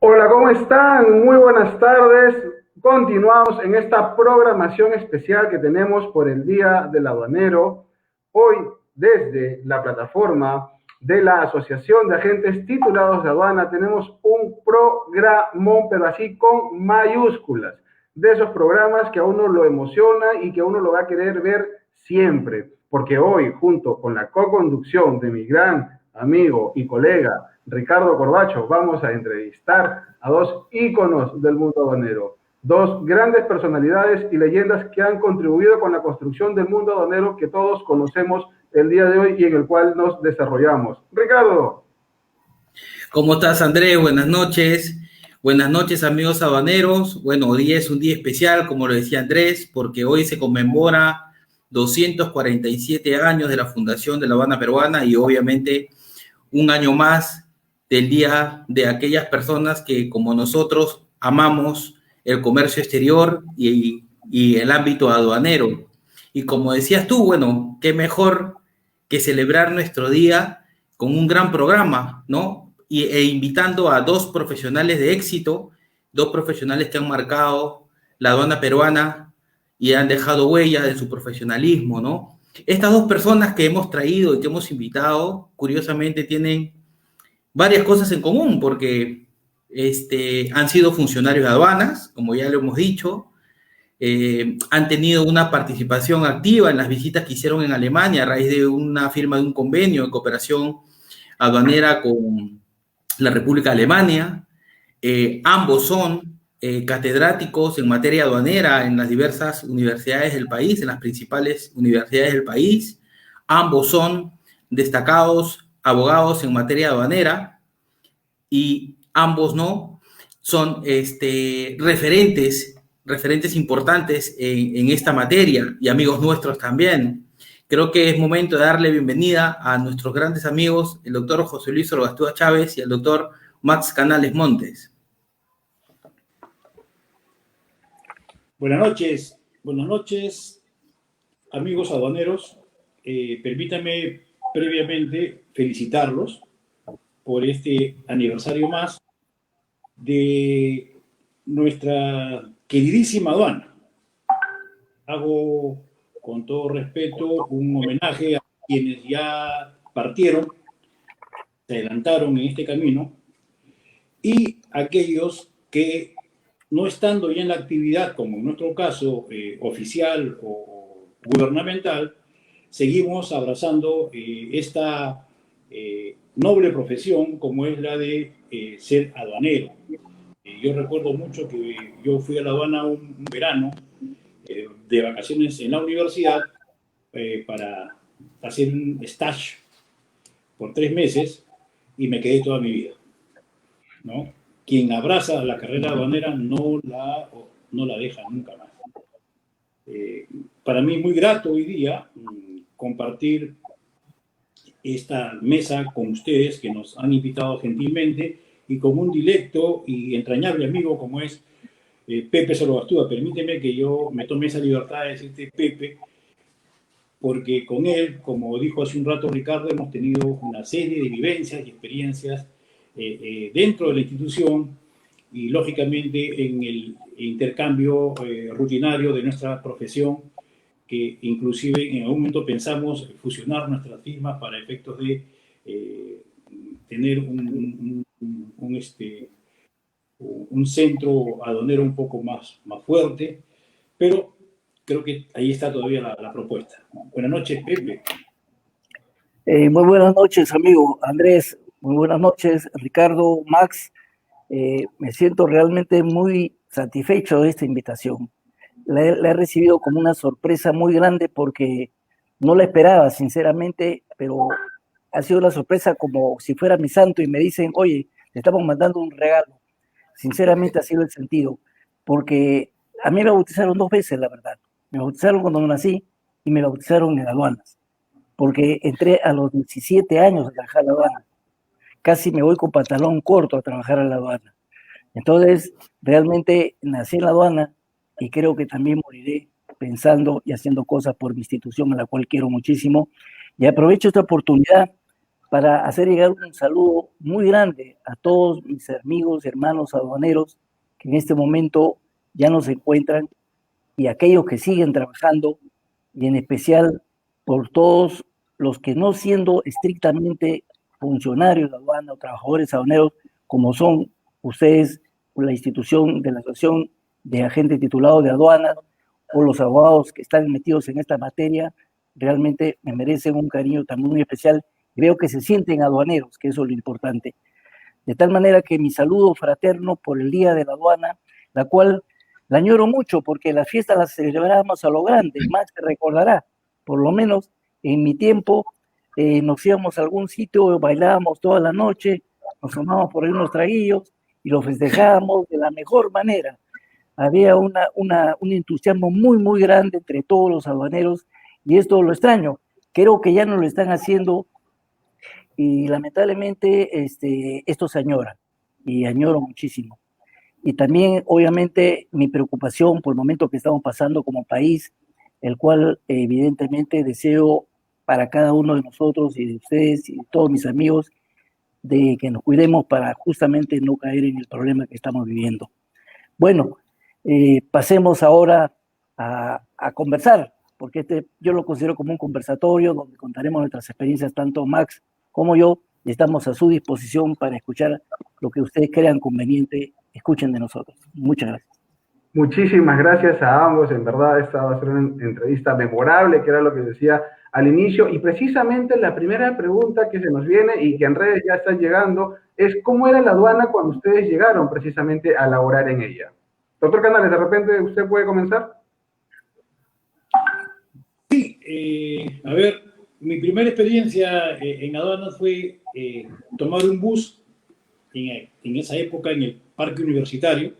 Hola, ¿cómo están? Muy buenas tardes. Continuamos en esta programación especial que tenemos por el Día del Aduanero. Hoy, desde la plataforma de la Asociación de Agentes Titulados de Aduana, tenemos un programón, pero así con mayúsculas, de esos programas que a uno lo emociona y que a uno lo va a querer ver siempre, porque hoy, junto con la co-conducción de mi gran amigo y colega Ricardo Corbacho, vamos a entrevistar a dos íconos del mundo aduanero, dos grandes personalidades y leyendas que han contribuido con la construcción del mundo aduanero que todos conocemos el día de hoy y en el cual nos desarrollamos. Ricardo. ¿Cómo estás, Andrés? Buenas noches. Buenas noches, amigos aduaneros. Bueno, hoy es un día especial, como lo decía Andrés, porque hoy se conmemora 247 años de la fundación de la aduana peruana y obviamente un año más del día de aquellas personas que, como nosotros, amamos el comercio exterior y el ámbito aduanero. Y como decías tú, bueno, qué mejor que celebrar nuestro día con un gran programa, ¿no? E invitando a dos profesionales de éxito, dos profesionales que han marcado la aduana peruana y han dejado huella de su profesionalismo, ¿no? Estas dos personas que hemos traído y que hemos invitado, curiosamente tienen varias cosas en común, porque han sido funcionarios de aduanas, como ya lo hemos dicho, han tenido una participación activa en las visitas que hicieron en Alemania a raíz de una firma de un convenio de cooperación aduanera con la República de Alemania. Ambos son catedráticos en materia aduanera en las diversas universidades del país, en las principales universidades del país. Ambos son destacados abogados en materia aduanera y ambos no son referentes importantes en esta materia y amigos nuestros también. Creo que es momento de darle bienvenida a nuestros grandes amigos, el doctor José Luis Orgastúa Chávez y el doctor Max Canales Montes. buenas noches, amigos aduaneros. Permítanme previamente felicitarlos por este aniversario más de nuestra queridísima aduana. Hago con todo respeto un homenaje a quienes ya partieron, se adelantaron en este camino, y aquellos que, no estando ya en la actividad, como en nuestro caso, oficial o gubernamental, seguimos abrazando esta noble profesión como es la de ser aduanero. Yo recuerdo mucho que yo fui a la aduana un verano de vacaciones en la universidad para hacer un stage por 3 meses y me quedé toda mi vida, ¿no? Quien abraza la carrera aduanera no la deja nunca más. Para mí es muy grato hoy día compartir esta mesa con ustedes que nos han invitado gentilmente y con un directo y entrañable amigo como es Pepe Sologastúa. Permíteme que yo me tome esa libertad de decirte Pepe, porque con él, como dijo hace un rato Ricardo, hemos tenido una serie de vivencias y experiencias dentro de la institución y lógicamente en el intercambio rutinario de nuestra profesión, que inclusive en algún momento pensamos fusionar nuestras firmas para efectos de tener un centro aduanero un poco más fuerte, pero creo que ahí está todavía la propuesta. Buenas noches, Pepe. Muy buenas noches, amigo Andrés. Muy buenas noches, Ricardo, Max. Me siento realmente muy satisfecho de esta invitación. La he recibido como una sorpresa muy grande porque no la esperaba, sinceramente, pero ha sido una sorpresa como si fuera mi santo y me dicen, oye, te estamos mandando un regalo. Sinceramente ha sido el sentido, porque a mí me bautizaron 2 veces, la verdad. Me bautizaron cuando nací y me bautizaron en aduanas, porque entré a los 17 años a trabajar a la aduana. Casi me voy con pantalón corto a trabajar a la aduana. Entonces, realmente nací en la aduana y creo que también moriré pensando y haciendo cosas por mi institución, a la cual quiero muchísimo. Y aprovecho esta oportunidad para hacer llegar un saludo muy grande a todos mis amigos, hermanos aduaneros que en este momento ya no se encuentran y aquellos que siguen trabajando, y en especial por todos los que no siendo estrictamente funcionarios de aduana o trabajadores aduaneros, como son ustedes, la institución de la Asociación de Agentes Titulados de Aduanas o los abogados que están metidos en esta materia, realmente me merecen un cariño también muy especial. Creo que se sienten aduaneros, que eso es lo importante. De tal manera que mi saludo fraterno por el Día de la Aduana, la cual la añoro mucho porque las fiestas las celebrábamos a lo grande, más se recordará, por lo menos en mi tiempo nos íbamos a algún sitio, bailábamos toda la noche, nos tomábamos por ahí unos traguillos y lo festejábamos de la mejor manera. Había un entusiasmo muy, muy grande entre todos los aduaneros y esto lo extraño. Creo que ya no lo están haciendo y lamentablemente esto se añora y añoro muchísimo. Y también, obviamente, mi preocupación por el momento que estamos pasando como país, el cual evidentemente deseo para cada uno de nosotros y de ustedes y de todos mis amigos, de que nos cuidemos para justamente no caer en el problema que estamos viviendo. Bueno, pasemos ahora a conversar, porque yo lo considero como un conversatorio donde contaremos nuestras experiencias, tanto Max como yo, y estamos a su disposición para escuchar lo que ustedes crean conveniente, escuchen de nosotros. Muchas gracias. Muchísimas gracias a ambos, en verdad esta va a ser una entrevista memorable, que era lo que decía al inicio, y precisamente la primera pregunta que se nos viene y que en redes ya está llegando es ¿cómo era la aduana cuando ustedes llegaron precisamente a laborar en ella? Doctor Canales, de repente usted puede comenzar. Sí, a ver, mi primera experiencia en aduanas fue tomar un bus en esa época en el parque universitario,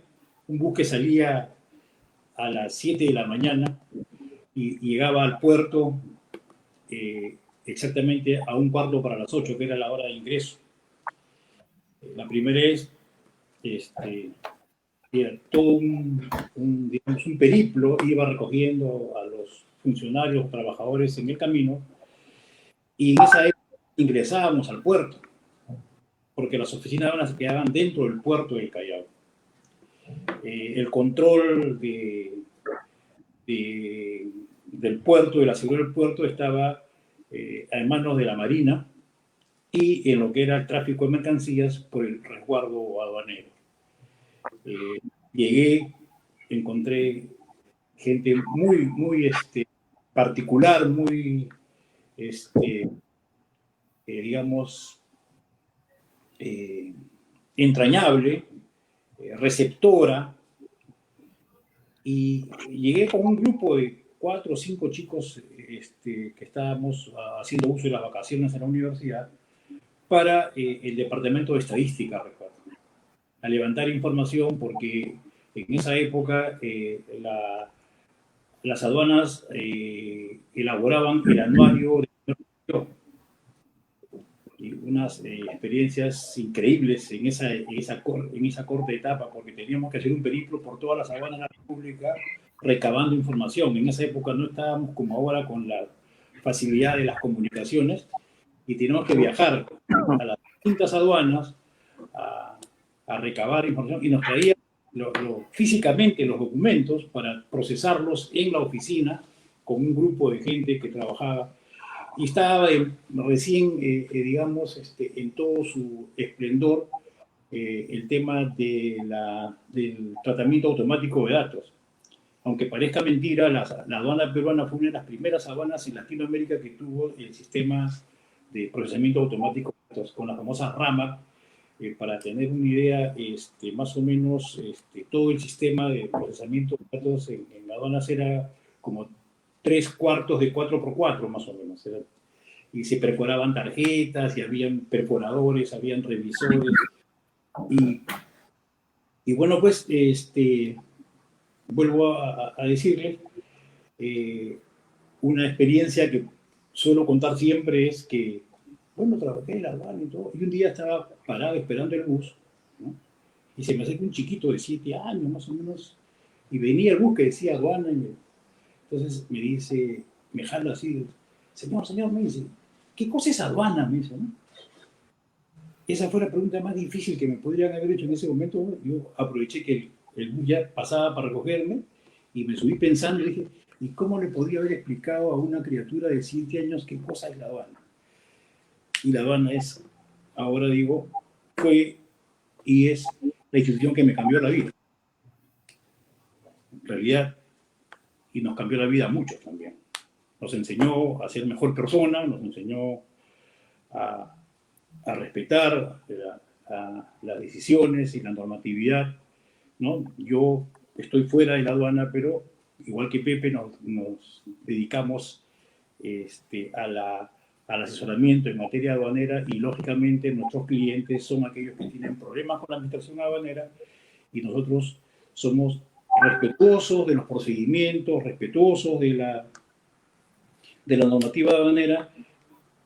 un bus que salía a las 7 de la mañana y llegaba al puerto exactamente a 7:15 que era la hora de ingreso. La primera es era todo digamos, un periplo, iba recogiendo a los funcionarios, trabajadores en el camino, y en esa época ingresábamos al puerto, porque las oficinas aduanas se quedaban dentro del puerto del Callao. El control del puerto, de la seguridad del puerto, estaba en manos de la Marina y en lo que era el tráfico de mercancías por el resguardo aduanero. Llegué, encontré gente muy, muy particular, muy, digamos, entrañable, receptora, y llegué con un grupo de 4 o 5 chicos que estábamos haciendo uso de las vacaciones en la universidad para el departamento de estadística, recuerdo, a levantar información porque en esa época las aduanas elaboraban el anuario de y unas experiencias increíbles en esa corta etapa, porque teníamos que hacer un periplo por todas las aduanas de la República recabando información. En esa época no estábamos como ahora con la facilidad de las comunicaciones y teníamos que viajar a las distintas aduanas a recabar información y nos traían físicamente los documentos para procesarlos en la oficina con un grupo de gente que trabajaba. Y estaba recién, digamos, en todo su esplendor, el tema del tratamiento automático de datos. Aunque parezca mentira, la aduana peruana fue una de las primeras aduanas en Latinoamérica que tuvo el sistema de procesamiento automático de datos, con la famosa RAMAC. Para tener una idea, más o menos todo el sistema de procesamiento de datos en la aduana era como 3/4 de 4x4 más o menos. Y se perforaban tarjetas, y habían perforadores, habían revisores. Y bueno, pues vuelvo a decirles, una experiencia que suelo contar siempre es que, bueno, trabajé en la aduana y todo, y un día estaba parado esperando el bus, ¿no? Y se me acerca un chiquito de 7 años más o menos, y venía el bus que decía aduana, entonces me dice, me jala así, señor, me dice, ¿qué cosa es aduana? Me dice, ¿no? esa fue la pregunta más difícil que me podrían haber hecho en ese momento. Yo aproveché que el bus ya pasaba para recogerme y me subí pensando y dije, ¿y cómo le podría haber explicado a una criatura de 7 años qué cosa es la aduana? Y la aduana es, ahora digo, fue y es la institución que me cambió la vida. En realidad, y nos cambió la vida a muchos también. Nos enseñó a ser mejor persona, nos enseñó a respetar las decisiones y la normatividad, ¿no? Yo estoy fuera de la aduana, pero igual que Pepe nos dedicamos al asesoramiento en materia aduanera y lógicamente nuestros clientes son aquellos que tienen problemas con la administración aduanera y nosotros somos respetuosos de los procedimientos, respetuosos de la normativa aduanera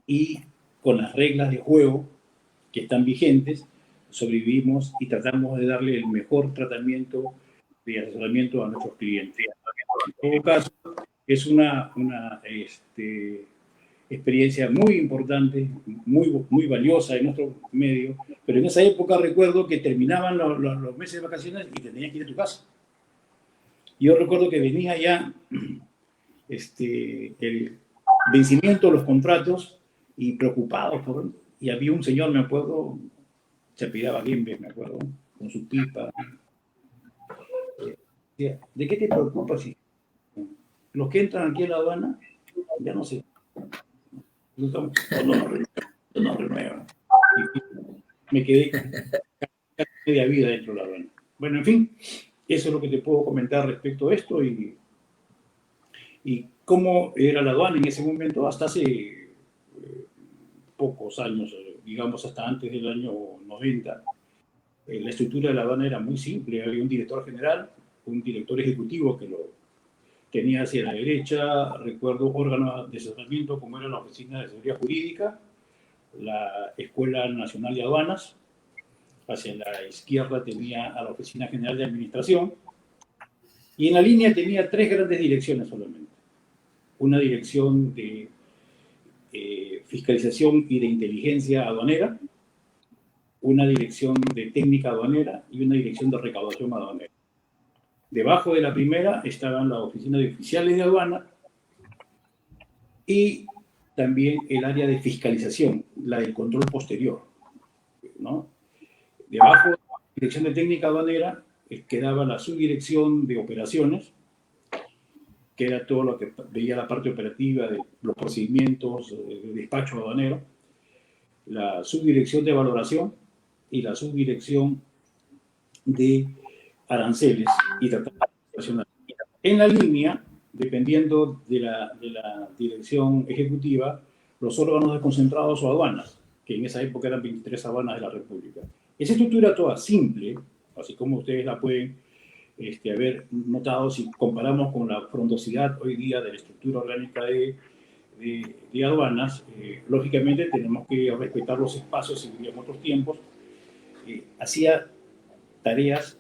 y con las reglas de juego que están vigentes, sobrevivimos y tratamos de darle el mejor tratamiento de asesoramiento a nuestros clientes. En todo caso, es una experiencia muy importante, muy valiosa en nuestro medio, pero en esa época recuerdo que terminaban los meses de vacaciones y te tenías que ir a tu casa. Yo recuerdo que venía ya el vencimiento de los contratos y preocupados y había un señor, me acuerdo, se apellidaba Gembe, me acuerdo, con su pipa. Decía, ¿de qué te preocupas? Los que entran aquí a la aduana, ya no sé. No renuevan. Y me quedé casi media vida dentro de la aduana. Bueno, en fin, eso es lo que te puedo comentar respecto a esto y cómo era la aduana en ese momento, hasta hace pocos años, digamos hasta antes del año 90. La estructura de la aduana era muy simple, había un director general, un director ejecutivo que lo tenía hacia la derecha, recuerdo órganos de asesoramiento como era la Oficina de Seguridad Jurídica, la Escuela Nacional de Aduanas, hacia la izquierda tenía a la Oficina General de Administración, y en la línea tenía 3 grandes direcciones solamente. Una dirección de fiscalización y de inteligencia aduanera, una dirección de técnica aduanera y una dirección de recaudación aduanera. Debajo de la primera estaban las oficinas de oficiales de aduana y también el área de fiscalización, la del control posterior, ¿no? Debajo de la dirección de técnica aduanera quedaba la subdirección de operaciones, que era todo lo que veía la parte operativa de los procedimientos de despacho aduanero, la subdirección de valoración y la subdirección de aranceles y tratados internacionales. En la línea, dependiendo de la dirección ejecutiva, los órganos desconcentrados o aduanas, que en esa época eran 23 aduanas de la República. Esa estructura toda simple, así como ustedes la pueden haber notado si comparamos con la frondosidad hoy día de la estructura orgánica de aduanas, lógicamente tenemos que respetar los espacios y en otros tiempos. Hacía tareas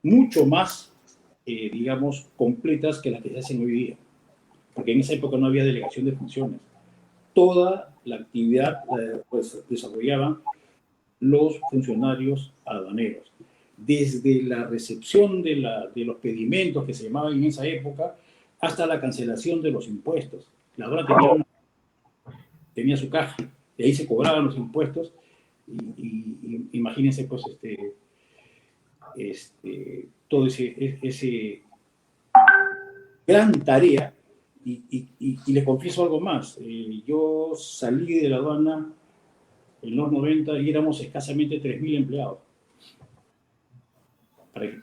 mucho más, digamos, completas que las que se hacen hoy día, porque en esa época no había delegación de funciones. Toda la actividad pues, desarrollaban los funcionarios aduaneros, desde la recepción de los pedimentos que se llamaban en esa época hasta la cancelación de los impuestos. La aduana tenía su caja, de ahí se cobraban los impuestos y imagínense pues todo ese gran tarea y les confieso algo más. Yo salí de la aduana en los 90 y éramos escasamente 3.000 empleados. Para que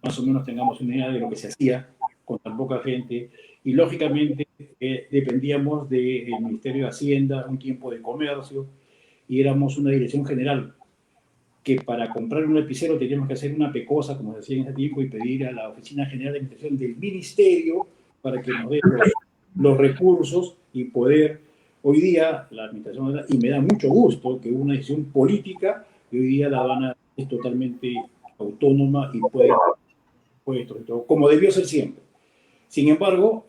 más o menos tengamos una idea de lo que se hacía con tan poca gente. Y lógicamente dependíamos del Ministerio de Hacienda, un tiempo de comercio, y éramos una dirección general, que para comprar un lapicero teníamos que hacer una pecosa, como se hacía en ese tiempo, y pedir a la Oficina General de Administración del Ministerio para que nos dé los recursos y poder, hoy día, la administración, y me da mucho gusto que hubo una decisión política, y hoy día la aduana es totalmente autónoma y puede todo, como debió ser siempre. Sin embargo,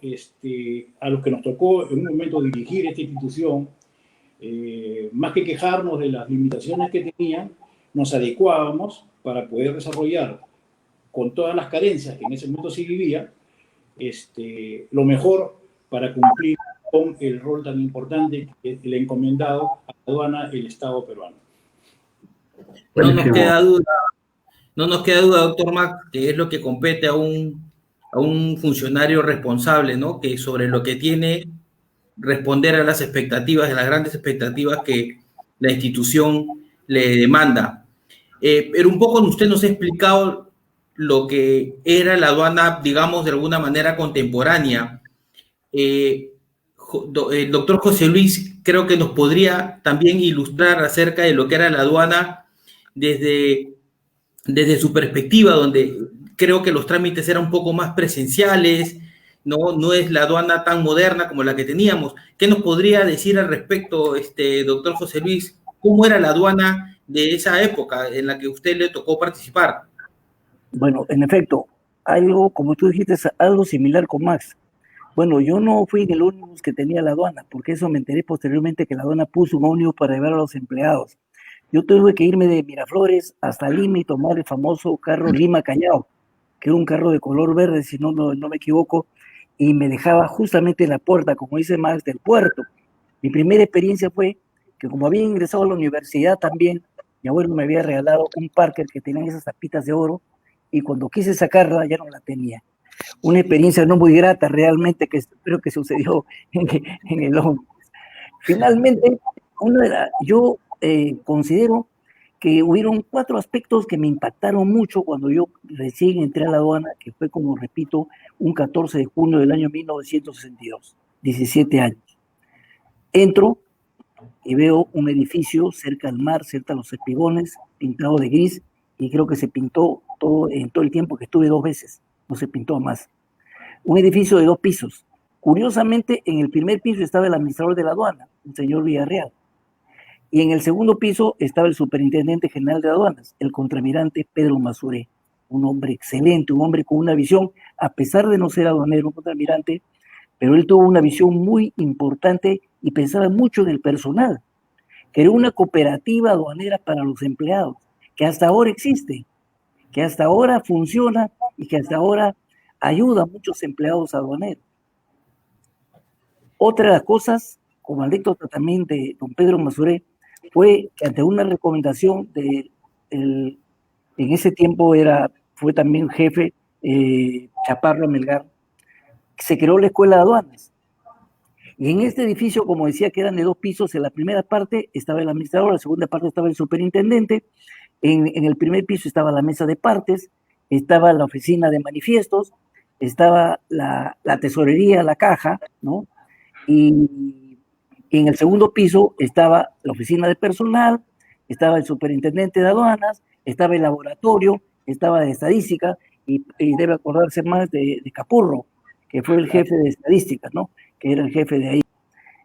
a los que nos tocó en un momento dirigir esta institución, más que quejarnos de las limitaciones que tenían, nos adecuábamos para poder desarrollar con todas las carencias que en ese momento sí vivía, lo mejor para cumplir con el rol tan importante que le ha encomendado a la aduana el Estado peruano. No nos queda duda, doctor Max, que es lo que compete a un funcionario responsable, ¿no? Que sobre lo que tiene responder a las expectativas, a las grandes expectativas que la institución le demanda. Pero un poco usted nos ha explicado lo que era la aduana, digamos, de alguna manera contemporánea. El doctor José Luis creo que nos podría también ilustrar acerca de lo que era la aduana desde su perspectiva, donde creo que los trámites eran un poco más presenciales, no es la aduana tan moderna como la que teníamos. ¿Qué nos podría decir al respecto, doctor José Luis? ¿Cómo era la aduana de esa época en la que a usted le tocó participar? Bueno, en efecto, algo, como tú dijiste, algo similar con Max. Bueno, yo no fui en el ómnibus que tenía la aduana, porque eso me enteré posteriormente que la aduana puso un ómnibus para llevar a los empleados. Yo tuve que irme de Miraflores hasta Lima y tomar el famoso carro Lima-Callao, que era un carro de color verde, si no me equivoco, y me dejaba justamente en la puerta, como dice Max, del puerto. Mi primera experiencia fue que como había ingresado a la universidad también, mi abuelo me había regalado un Parker que tenía esas tapitas de oro, y cuando quise sacarla ya no la tenía. Una experiencia no muy grata realmente, que espero que sucedió en el ómnibus. Finalmente, yo considero que hubieron 4 aspectos que me impactaron mucho cuando yo recién entré a la aduana, que fue, como repito, un 14 de junio del año 1962, 17 años. Entro y veo un edificio cerca al mar, cerca a los espigones, pintado de gris, y creo que se pintó en todo el tiempo que estuve 2 veces, no se pintó más. Un edificio de 2 pisos. Curiosamente, en el primer piso estaba el administrador de la aduana, el señor Villarreal, y en el segundo piso estaba el superintendente general de aduanas, el contraalmirante Pedro Mazuré, un hombre excelente, un hombre con una visión, a pesar de no ser aduanero, un contraalmirante, pero él tuvo una visión muy importante y pensaba mucho en el personal, que era una cooperativa aduanera para los empleados, que hasta ahora existe, que hasta ahora funciona y que hasta ahora ayuda a muchos empleados aduaneros. Otra de las cosas, como anécdota también de don Pedro Mazuré, fue que ante una recomendación en ese tiempo fue también jefe Chaparro Melgar, se creó la Escuela de Aduanas. Y en este edificio, como decía, que eran de 2 pisos, en la primera parte estaba el administrador, en la segunda parte estaba el superintendente, en el primer piso estaba la mesa de partes, estaba la oficina de manifiestos, estaba la tesorería, la caja, ¿no? Y en el segundo piso estaba la oficina de personal, estaba el superintendente de aduanas, estaba el laboratorio, estaba de estadística, y debe acordarse más de Capurro, que fue el jefe de estadísticas, ¿no? Que era el jefe de ahí.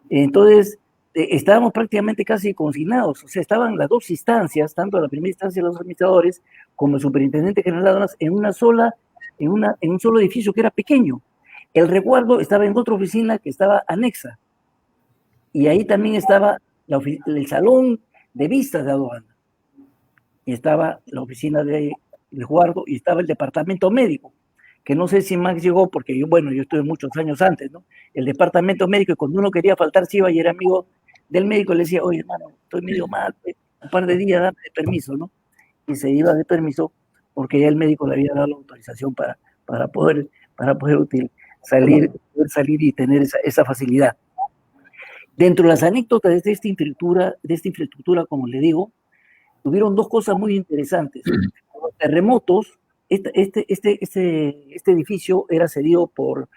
Entonces, estábamos prácticamente casi consignados, o sea, estaban las 2 instancias, tanto la primera instancia de los administradores como el superintendente general de aduanas, en un solo edificio que era pequeño. El resguardo estaba en otra oficina que estaba anexa, y ahí también estaba el salón de vistas de aduana, y estaba la oficina de resguardo, y estaba el departamento médico, que no sé si Max llegó, porque yo estuve muchos años antes, ¿no? El departamento médico, y cuando uno quería faltar, se iba y era amigo del médico, le decía, oye, hermano, estoy medio mal, un par de días, dame de permiso, ¿no? Y se iba de permiso porque ya el médico le había dado la autorización para poder salir y tener esa facilidad. Dentro de las anécdotas de esta infraestructura, como le digo, tuvieron 2 cosas muy interesantes. Los terremotos, este edificio era cedido por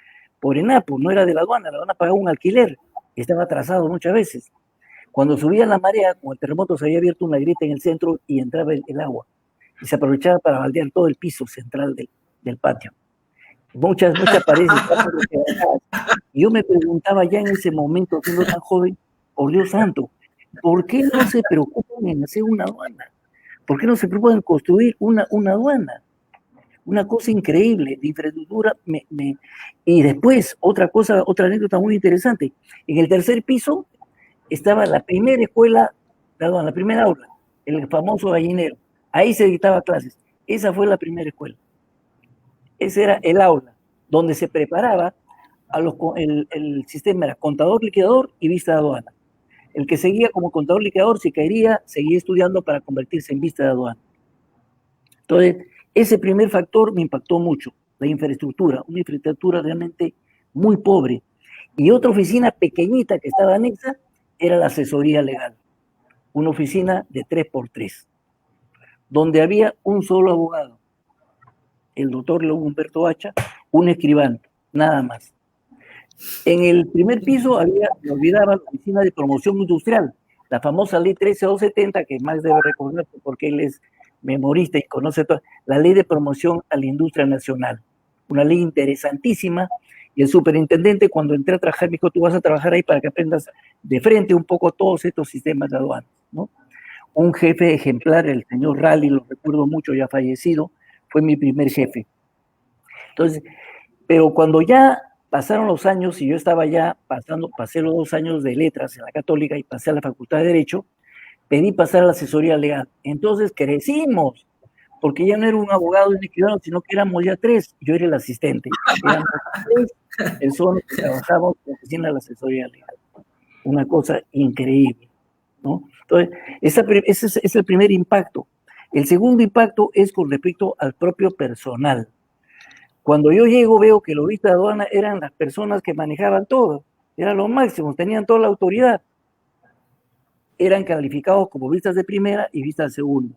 ENAPO, no era de la aduana pagaba un alquiler, estaba atrasado muchas veces. Cuando subía la marea, con el terremoto se había abierto una grieta en el centro y entraba el agua, y se aprovechaba para baldear todo el piso central del patio. Muchas paredes. Y yo me preguntaba ya en ese momento, siendo tan joven, por Dios santo, ¿por qué no se preocupan en hacer una aduana? ¿Por qué no se preocupan en construir una aduana? Una cosa increíble de infraestructura. Y después, otra anécdota muy interesante. En el tercer piso estaba la primera escuela, perdón, la primera aula, el famoso gallinero. Ahí se dictaba clases. Esa fue la primera escuela. Ese era el aula, donde se preparaba el sistema era contador, liquidador y vista de aduana. El que seguía como contador liquidador, si caería, seguía estudiando para convertirse en vista de aduana. Entonces, ese primer factor me impactó mucho, la infraestructura, una infraestructura realmente muy pobre. Y otra oficina pequeñita que estaba anexa era la asesoría legal, una oficina de 3x3, donde había un solo abogado, el doctor León Humberto Hacha, un escribano, nada más. En el primer piso había, me olvidaba, la oficina de promoción industrial, la famosa ley 13270, que Max debe recordar porque él es memorista y conoce toda la ley de promoción a la industria nacional. Una ley interesantísima, y el superintendente cuando entré a trabajar me dijo, tú vas a trabajar ahí para que aprendas de frente un poco todos estos sistemas de aduanas, ¿no? Un jefe ejemplar, el señor Rally, lo recuerdo mucho, ya fallecido, fue mi primer jefe. Entonces, pero cuando ya pasaron los años y yo estaba ya pasé los 2 años de letras en la Católica y pasé a la Facultad de Derecho, pedí pasar a la asesoría legal. Entonces crecimos, porque ya no era un abogado y un escribano, sino que éramos ya 3. Yo era el asistente. Éramos 3 personas que trabajábamos en la oficina de la asesoría legal. Una cosa increíble, ¿no? Entonces, ese es el primer impacto. El segundo impacto es con respecto al propio personal. Cuando yo llego veo que los vistas de aduana eran las personas que manejaban todo, eran los máximos, tenían toda la autoridad. Eran calificados como vistas de primera y vistas de segunda.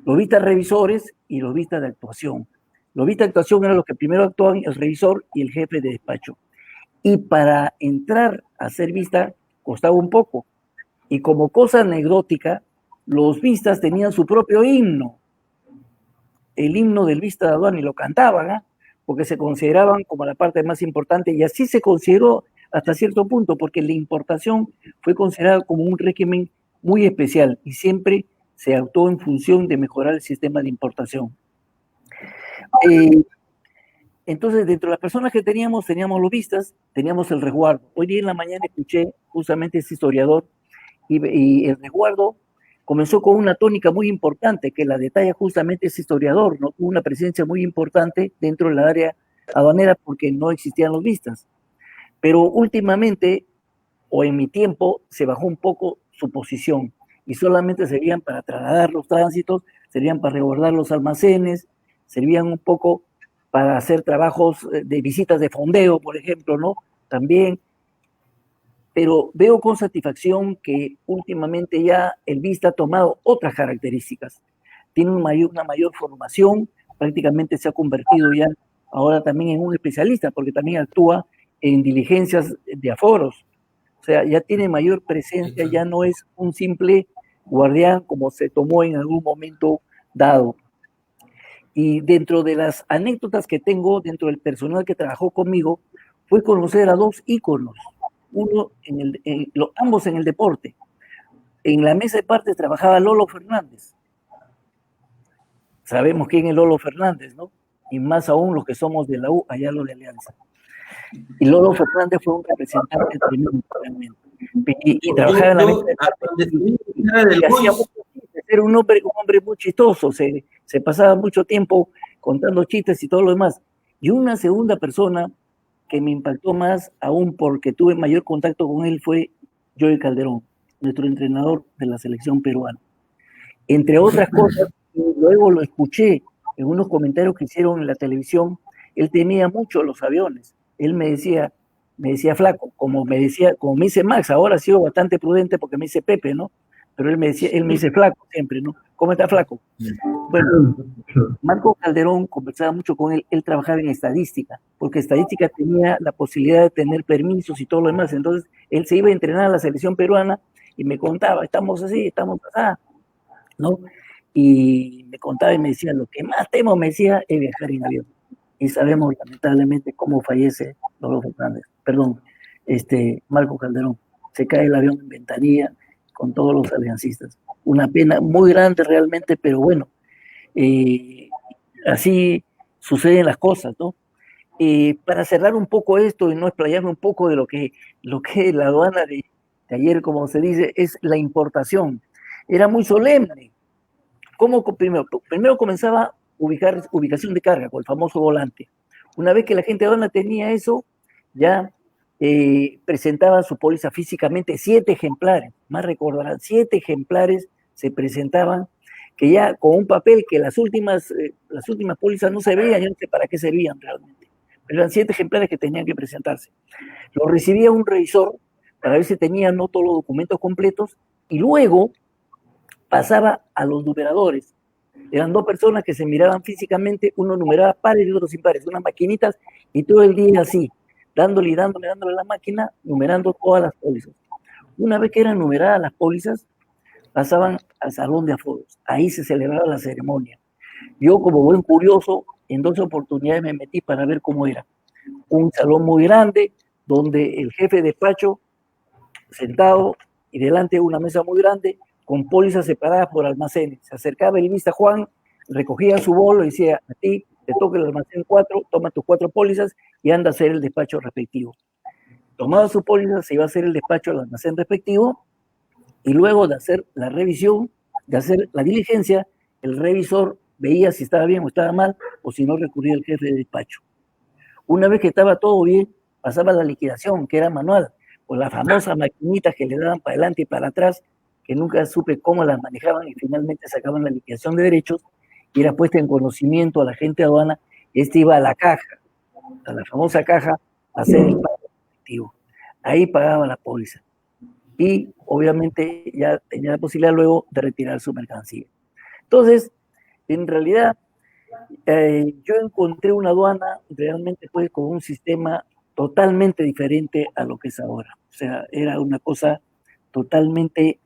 Los vistas revisores y los vistas de actuación. Los vistas de actuación eran los que primero actuaban, el revisor y el jefe de despacho. Y para entrar a ser vista costaba un poco. Y como cosa anecdótica, los vistas tenían su propio himno. El himno del vista de aduana y lo cantaban, ¿eh? Porque se consideraban como la parte más importante y así se consideró hasta cierto punto, porque la importación fue considerada como un régimen muy especial y siempre se actuó en función de mejorar el sistema de importación. Entonces, dentro de las personas que teníamos los vistas, teníamos el resguardo. Hoy día en la mañana escuché justamente ese historiador y el resguardo comenzó con una tónica muy importante que la detalla justamente ese historiador, ¿no? Tuvo una presencia muy importante dentro de la área aduanera porque no existían los vistas. Pero últimamente, o en mi tiempo, se bajó un poco su posición y solamente servían para trasladar los tránsitos, servían para resguardar los almacenes, servían un poco para hacer trabajos de visitas de fondeo, por ejemplo, ¿no? También. Pero veo con satisfacción que últimamente ya el vista ha tomado otras características. Tiene una mayor formación, prácticamente se ha convertido ya ahora también en un especialista, porque también actúa en diligencias de aforos. O sea, ya tiene mayor presencia, ya no es un simple guardián como se tomó en algún momento dado. Y dentro de las anécdotas que tengo, dentro del personal que trabajó conmigo, fue conocer a 2 íconos, ambos en el deporte. En la mesa de partes trabajaba Lolo Fernández. Sabemos quién es Lolo Fernández, ¿no? Y más aún los que somos de la U, allá los de Alianza. Y Lolo Fernández fue un representante tremendo realmente. Y trabajaba en la mesa de partes. Y hacía muchos chistes, era un hombre muy chistoso, se pasaba mucho tiempo contando chistes y todo lo demás. Y una segunda persona que me impactó más aún porque tuve mayor contacto con él fue Joey Calderón, nuestro entrenador de la selección peruana. Entre otras cosas, luego lo escuché en unos comentarios que hicieron en la televisión, él temía mucho los aviones. Él me decía flaco, como me dice Max, ahora ha sido bastante prudente porque me dice Pepe, ¿no? Pero él me dice flaco siempre, ¿no? ¿Cómo está flaco? Bueno, Marco Calderón, conversaba mucho con él trabajaba en estadística, porque estadística tenía la posibilidad de tener permisos y todo lo demás, entonces él se iba a entrenar a la selección peruana y me contaba, estamos así, estamos así, ¿no? Y me contaba y me decía, lo que más temo, me decía, es viajar en avión. Y sabemos lamentablemente cómo fallece Marco Calderón. Se cae el avión en Ventanilla con todos los aliancistas. Una pena muy grande realmente, pero bueno, así suceden las cosas, ¿no? Para cerrar un poco esto y no explayarme un poco de lo que es la aduana de de ayer, como se dice, es la importación. Era muy solemne. Primero comenzaba ubicación de carga con el famoso volante. Una vez que la gente de aduana tenía eso, ya presentaba su póliza físicamente, 7 ejemplares, más recordarán, 7 ejemplares se presentaban, que ya con un papel que las últimas pólizas no se veían, yo no sé para qué servían realmente, pero eran 7 ejemplares que tenían que presentarse. Lo recibía un revisor para ver si tenían no todos los documentos completos, y luego pasaba a los numeradores. Eran 2 personas que se miraban físicamente, uno numeraba pares y otro sin pares, unas maquinitas, y todo el día así, dándole a la máquina, numerando todas las pólizas. Una vez que eran numeradas las pólizas, pasaban al salón de aforos. Ahí se celebraba la ceremonia. Yo, como buen curioso, en 2 oportunidades me metí para ver cómo era. Un salón muy grande, donde el jefe de despacho, sentado, y delante de una mesa muy grande, con pólizas separadas por almacenes. Se acercaba el vista Juan, recogía su bolo y decía: a ti te toca el almacén 4, toma tus 4 pólizas y anda a hacer el despacho respectivo. Tomaba su póliza, se iba a hacer el despacho al almacén respectivo, y luego de hacer la revisión, de hacer la diligencia, el revisor veía si estaba bien o estaba mal, o si no, recurría al jefe de despacho. Una vez que estaba todo bien, pasaba la liquidación, que era manual, con las famosas maquinitas que le daban para adelante y para atrás, que nunca supe cómo las manejaban, y finalmente sacaban la liquidación de derechos y era puesta en conocimiento a la gente de aduana. Este iba a la caja, a la famosa caja, a hacer el pago efectivo. Ahí pagaba la póliza y obviamente ya tenía la posibilidad luego de retirar su mercancía. Entonces, en realidad, yo encontré una aduana realmente pues con un sistema totalmente diferente a lo que es ahora. O sea, era una cosa totalmente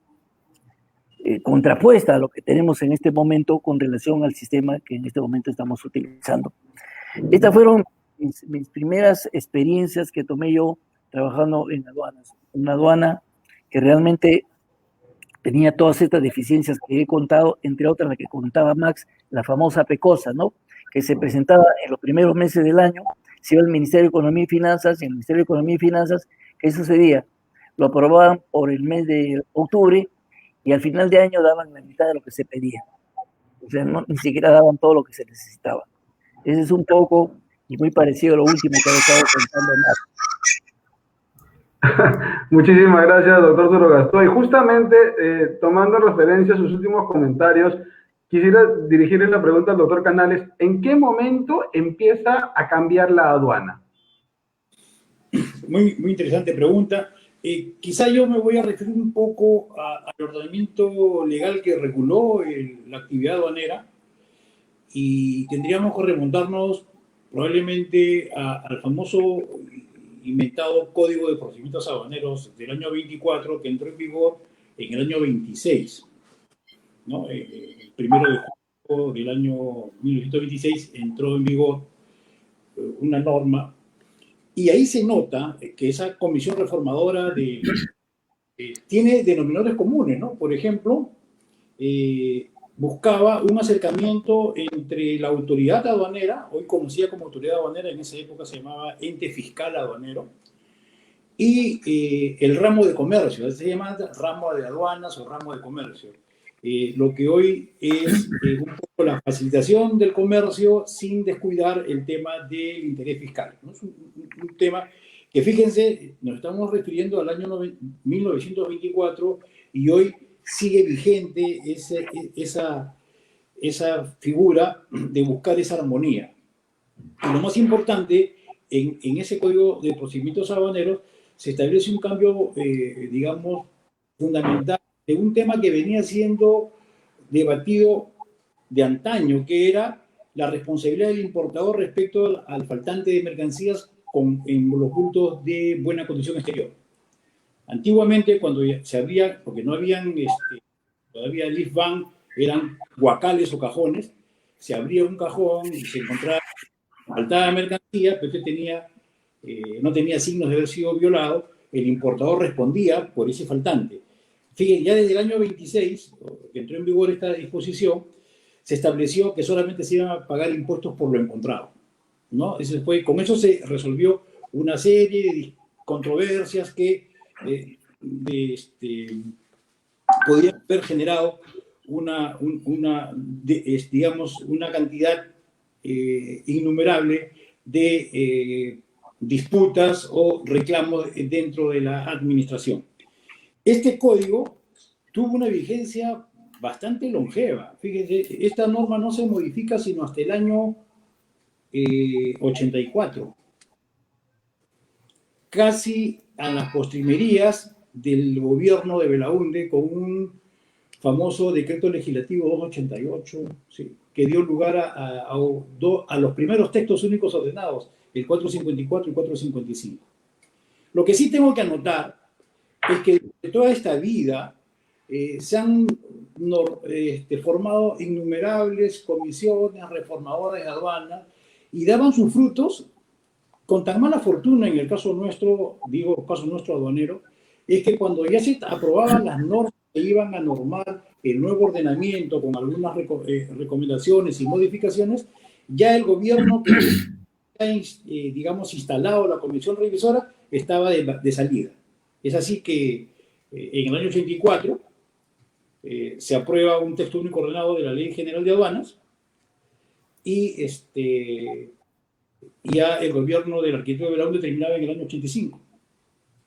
contrapuesta a lo que tenemos en este momento con relación al sistema que en este momento estamos utilizando. Estas fueron mis primeras experiencias que tomé yo trabajando en aduanas. Una aduana que realmente tenía todas estas deficiencias que he contado, entre otras la que contaba Max, la famosa PECOSA, ¿no? Que se presentaba en los primeros meses del año, se iba al Ministerio de Economía y Finanzas, y en el Ministerio de Economía y Finanzas, ¿qué sucedía? Lo aprobaban por el mes de octubre, y al final de año daban la mitad de lo que se pedía. O sea, ni siquiera daban todo lo que se necesitaba. Ese es un poco y muy parecido a lo último que he estado contando más. Muchísimas gracias, doctor Sorogastoy. Y justamente, tomando referencia a sus últimos comentarios, quisiera dirigirle la pregunta al doctor Canales. ¿En qué momento empieza a cambiar la aduana? Muy interesante pregunta. Quizá yo me voy a referir un poco al ordenamiento legal que reguló la actividad aduanera, y tendríamos que remontarnos probablemente al famoso inventado Código de Procedimientos Aduaneros del año 24, que entró en vigor en el año 26, ¿no? El 1 de julio del año 1926 entró en vigor una norma. Y ahí se nota que esa comisión reformadora tiene denominadores comunes, ¿no? Por ejemplo, buscaba un acercamiento entre la autoridad aduanera, hoy conocida como autoridad aduanera, en esa época se llamaba ente fiscal aduanero, y el ramo de comercio, se llama ramo de aduanas o ramo de comercio. Lo que hoy es un poco la facilitación del comercio sin descuidar el tema del interés fiscal, ¿no? Es un tema que, fíjense, nos estamos refiriendo al año 1924 y hoy sigue vigente esa figura de buscar esa armonía. Y lo más importante, en ese Código de Procedimientos Aduaneros se establece un cambio, digamos, fundamental de un tema que venía siendo debatido de antaño, que era la responsabilidad del importador respecto al faltante de mercancías en los puntos de buena condición exterior. Antiguamente, cuando se abría, porque no habían todavía lift van, eran guacales o cajones, se abría un cajón y se encontraba faltada mercancía, pero no tenía signos de haber sido violado, el importador respondía por ese faltante. Fíjense, ya desde el año 26, que entró en vigor esta disposición, se estableció que solamente se iban a pagar impuestos por lo encontrado, ¿no? Con eso se resolvió una serie de controversias que podría haber generado digamos, una cantidad innumerable de disputas o reclamos dentro de la administración. Este código tuvo una vigencia bastante longeva. Fíjense, esta norma no se modifica sino hasta el año 84. Casi a las postrimerías del gobierno de Belaúnde, con un famoso decreto legislativo 288, ¿sí?, que dio lugar a los primeros textos únicos ordenados, el 454 y 455. Lo que sí tengo que anotar es que de toda esta vida se han formado innumerables comisiones reformadoras de aduana y daban sus frutos con tan mala fortuna en el caso nuestro, digo, caso nuestro aduanero, es que cuando ya se aprobaban las normas que iban a normar el nuevo ordenamiento con algunas recomendaciones y modificaciones, ya el gobierno que ha, digamos, instalado la comisión revisora estaba de salida. Es así que en el año 84 se aprueba un texto único ordenado de la Ley General de Aduanas y ya el gobierno del arquitecto de Belaúnde terminaba en el año 85.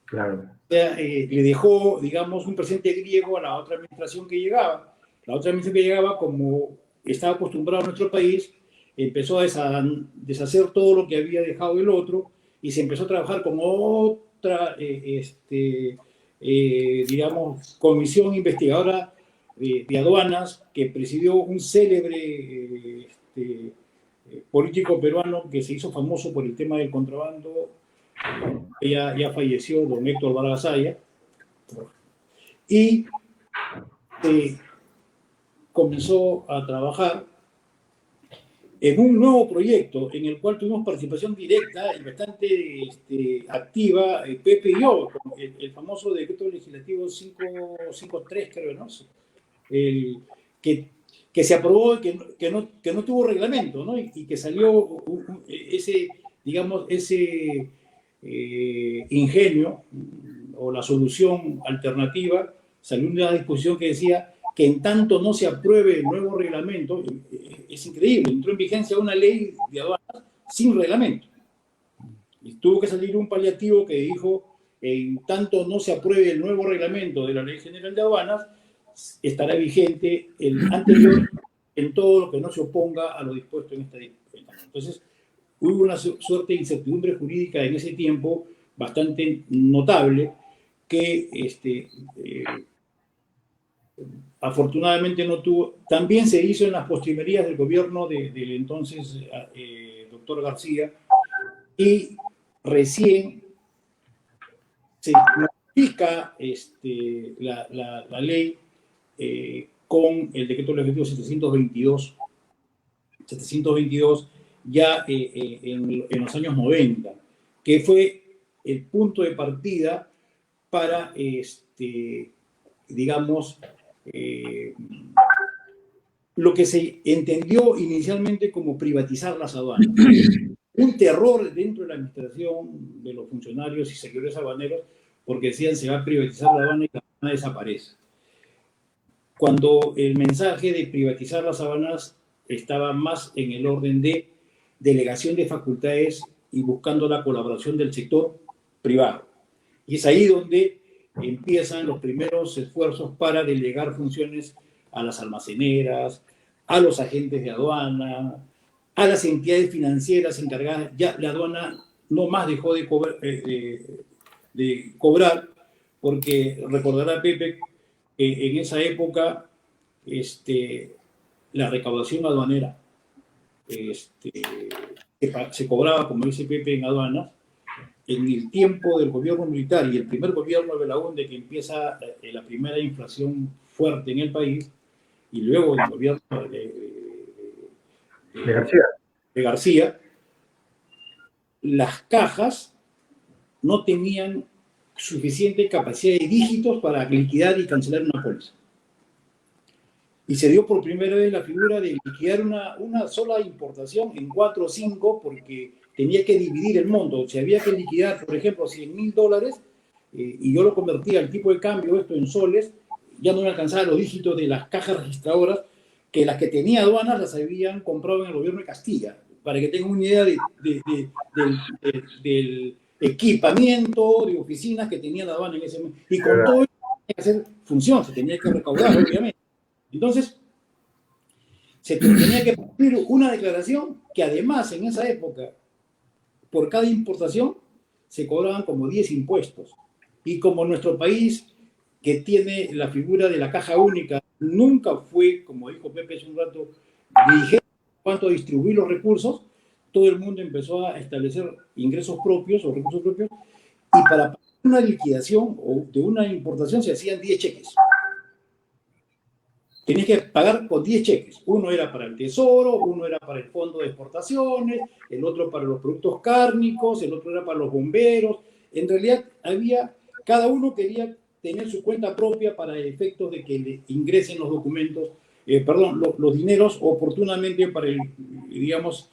Claro. O sea, le dejó, digamos, un presente griego a la otra administración que llegaba. La otra administración que llegaba, como estaba acostumbrado a nuestro país, empezó a deshacer todo lo que había dejado el otro y se empezó a trabajar con otra, digamos, comisión investigadora de aduanas que presidió un célebre político peruano que se hizo famoso por el tema del contrabando. Ya falleció, don Héctor Vargas Saya, y comenzó a trabajar en un nuevo proyecto en el cual tuvimos participación directa y bastante activa, Pepe y yo, el famoso decreto legislativo 553, creo, ¿no? Que se aprobó y que no tuvo reglamento, ¿no? Y que salió ese ingenio o la solución alternativa, salió una disposición que decía que en tanto no se apruebe el nuevo reglamento, es increíble, entró en vigencia una ley de aduanas sin reglamento. Y tuvo que salir un paliativo que dijo, en tanto no se apruebe el nuevo reglamento de la Ley General de Aduanas, estará vigente el anterior en todo lo que no se oponga a lo dispuesto en esta ley. Entonces, hubo una suerte de incertidumbre jurídica en ese tiempo bastante notable que afortunadamente no tuvo. También se hizo en las postrimerías del gobierno del entonces doctor García, y recién se modifica la ley con el decreto legislativo 722 ya en los años 90, que fue el punto de partida para, digamos, lo que se entendió inicialmente como privatizar las aduanas. Un terror dentro de la administración de los funcionarios y seguidores aduaneros, porque decían se va a privatizar la aduana y la aduana desaparece. Cuando el mensaje de privatizar las aduanas estaba más en el orden de delegación de facultades y buscando la colaboración del sector privado. Y es ahí donde empiezan los primeros esfuerzos para delegar funciones a las almaceneras, a los agentes de aduana, a las entidades financieras encargadas. Ya la aduana no más dejó de cobrar, porque recordará Pepe que en esa época la recaudación aduanera se cobraba, como dice Pepe, en aduanas, en el tiempo del gobierno militar y el primer gobierno de Belaúnde, que empieza la primera inflación fuerte en el país, y luego el gobierno de García, las cajas no tenían suficiente capacidad de dígitos para liquidar y cancelar una póliza. Y se dio por primera vez la figura de liquidar una sola importación en 4 o 5, porque tenía que dividir el monto. Si había que liquidar, por ejemplo, $100,000, y yo lo convertía al tipo de cambio, esto en soles, ya no me alcanzaba los dígitos de las cajas registradoras, que las que tenía aduanas las habían comprado en el gobierno de Castilla, para que tengan una idea del equipamiento de oficinas que tenía la aduana en ese momento. Y con todo eso tenía que hacer función, se tenía que recaudar, obviamente. Entonces, se tenía que pedir una declaración que además en esa época, por cada importación, se cobraban como 10 impuestos. Y como nuestro país, que tiene la figura de la caja única, nunca fue, como dijo Pepe hace un rato, diligente en cuanto a distribuir los recursos, todo el mundo empezó a establecer ingresos propios o recursos propios, y para pagar una liquidación o de una importación se hacían 10 cheques. Tenías que pagar con 10 cheques. Uno era para el Tesoro, uno era para el Fondo de Exportaciones, el otro para los productos cárnicos, el otro era para los bomberos. En realidad cada uno quería tener su cuenta propia para efectos de que le ingresen los documentos, los dineros oportunamente para, digamos,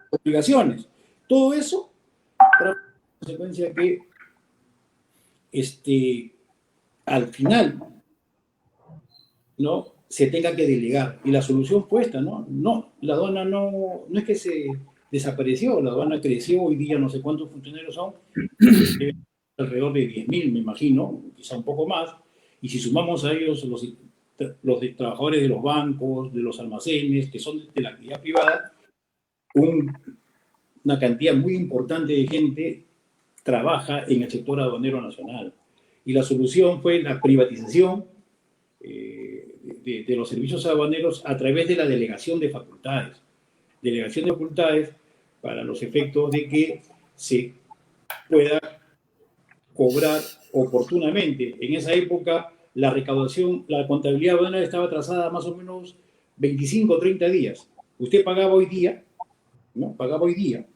sus obligaciones. Todo eso trae una consecuencia que al final, ¿no?, se tenga que delegar. Y la solución fue esta, ¿no? No, la aduana no es que se desapareció, la aduana creció, hoy día no sé cuántos funcionarios son, alrededor de 10.000, me imagino, quizá un poco más, y si sumamos a ellos los trabajadores de los bancos, de los almacenes, que son de la actividad privada, una cantidad muy importante de gente trabaja en el sector aduanero nacional. Y la solución fue la privatización de los servicios aduaneros a través de la delegación de facultades. Delegación de facultades para los efectos de que se pueda cobrar oportunamente. En esa época, la recaudación, la contabilidad aduanera estaba atrasada más o menos 25 o 30 días. Usted pagaba hoy día, ¿no? Pagaba hoy día,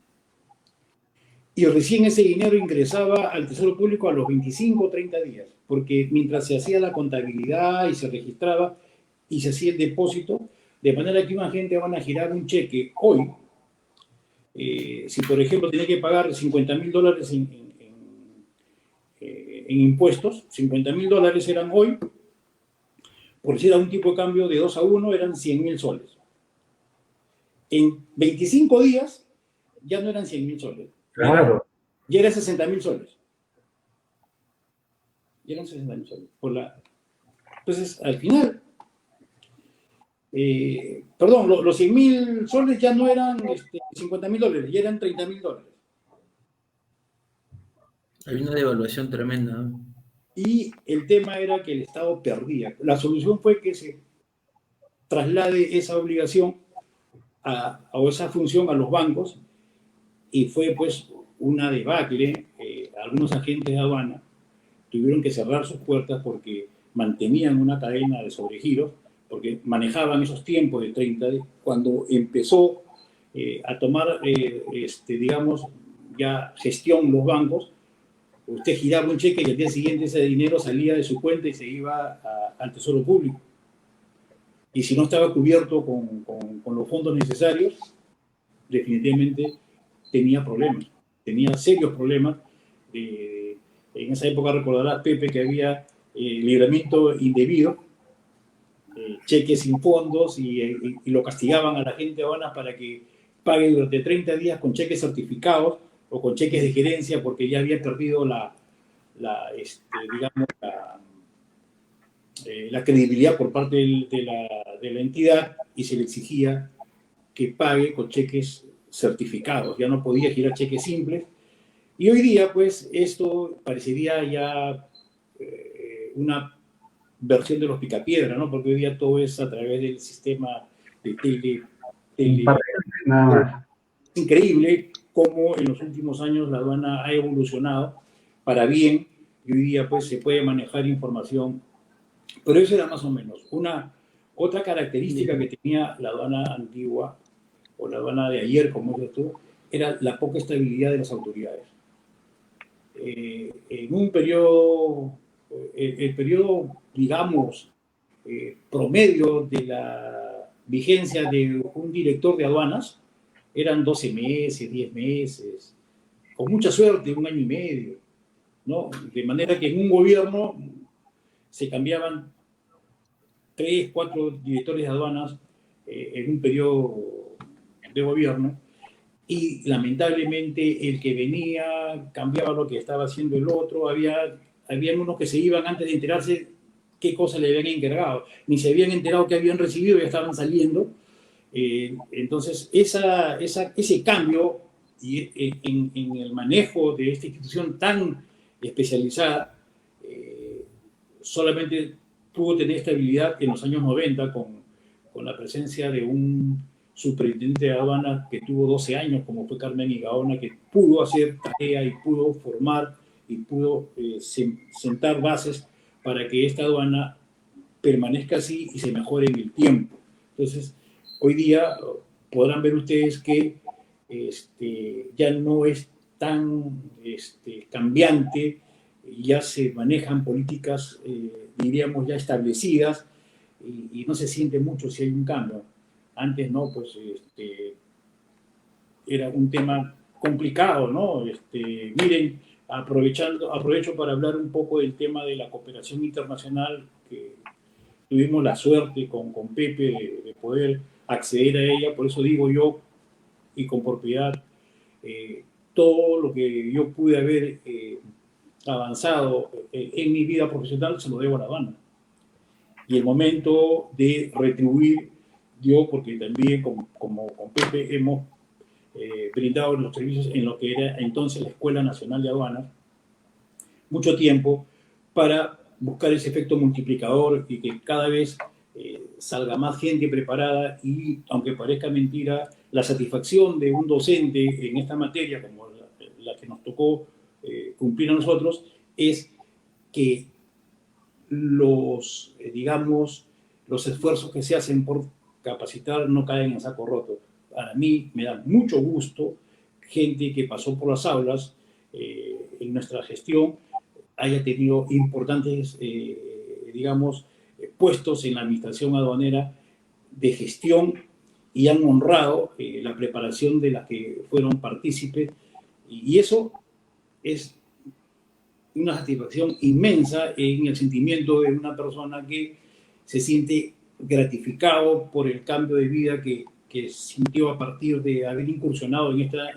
y recién ese dinero ingresaba al Tesoro Público a los 25 o 30 días, porque mientras se hacía la contabilidad y se registraba y se hacía el depósito, de manera que una gente van a girar un cheque hoy, si por ejemplo tenía que pagar $50.000 en impuestos, $50.000 eran hoy, por si era un tipo de cambio de 2 a 1, eran 100.000 soles. En 25 días ya no eran 100.000 soles. Claro. Ya eran 60.000 soles. Ya eran 60.000 soles. Entonces, al final, los 100.000 soles ya no eran $50.000, ya eran $30.000. Hay una devaluación tremenda, ¿no? Y el tema era que el Estado perdía. La solución fue que se traslade esa obligación o esa función a los bancos, y fue pues una debacle. Algunos agentes de aduana tuvieron que cerrar sus puertas porque mantenían una cadena de sobregiros, porque manejaban esos tiempos de 30 días. Cuando empezó a tomar, digamos, ya gestión los bancos, usted giraba un cheque y al día siguiente ese dinero salía de su cuenta y se iba al Tesoro Público. Y si no estaba cubierto con los fondos necesarios, definitivamente tenía problemas, tenía serios problemas. En esa época recordarás, Pepe, que había libramiento indebido, cheques sin fondos, y lo castigaban a la gente de aduanas para que pague durante 30 días con cheques certificados o con cheques de gerencia, porque ya había perdido digamos, la credibilidad por parte de la entidad, y se le exigía que pague con cheques certificados, ya no podía girar cheques simples. Y hoy día, pues, esto parecería ya una versión de los picapiedra, ¿no? Porque hoy día todo es a través del sistema de tele. Nada más. Es increíble cómo en los últimos años la aduana ha evolucionado para bien, y hoy día, pues, se puede manejar información. Pero eso era más o menos. Otra característica que tenía la aduana antigua, o la aduana de ayer, como dices tú, era la poca estabilidad de las autoridades. En un periodo, el periodo, digamos, promedio de la vigencia de un director de aduanas eran 12 meses, 10 meses, con mucha suerte, 1 año y medio. ¿no? De manera que en un gobierno se cambiaban 3, 4 directores de aduanas en un periodo de gobierno, y lamentablemente el que venía cambiaba lo que estaba haciendo el otro. Habían unos que se iban antes de enterarse qué cosa le habían encargado, ni se habían enterado que habían recibido, ya estaban saliendo. Entonces, ese cambio en el manejo de esta institución tan especializada solamente pudo tener estabilidad en los años 90 con la presencia de un superintendente de aduanas que tuvo 12 años, como fue Carmen Igaona, que pudo hacer tarea y pudo formar y pudo sentar bases para que esta aduana permanezca así y se mejore en el tiempo. Entonces, hoy día podrán ver ustedes que ya no es tan cambiante, ya se manejan políticas, diríamos, ya establecidas, y no se siente mucho si hay un cambio. Antes, ¿no? Pues era un tema complicado, ¿no? Miren, aprovecho para hablar un poco del tema de la cooperación internacional, que tuvimos la suerte con Pepe de poder acceder a ella. Por eso digo yo, y con propiedad, todo lo que yo pude haber avanzado en mi vida profesional se lo debo a La Habana. Y el momento de retribuir, yo, porque también como con Pepe hemos brindado los servicios en lo que era entonces la Escuela Nacional de Aduanas, mucho tiempo, para buscar ese efecto multiplicador y que cada vez salga más gente preparada, y, aunque parezca mentira, la satisfacción de un docente en esta materia, como la que nos tocó cumplir a nosotros, es que los esfuerzos que se hacen por capacitar no caen en saco roto. Para mí me da mucho gusto gente que pasó por las aulas en nuestra gestión haya tenido importantes, puestos en la administración aduanera de gestión, y han honrado la preparación de las que fueron partícipes, y eso es una satisfacción inmensa en el sentimiento de una persona que se siente gratificado por el cambio de vida que sintió a partir de haber incursionado en esta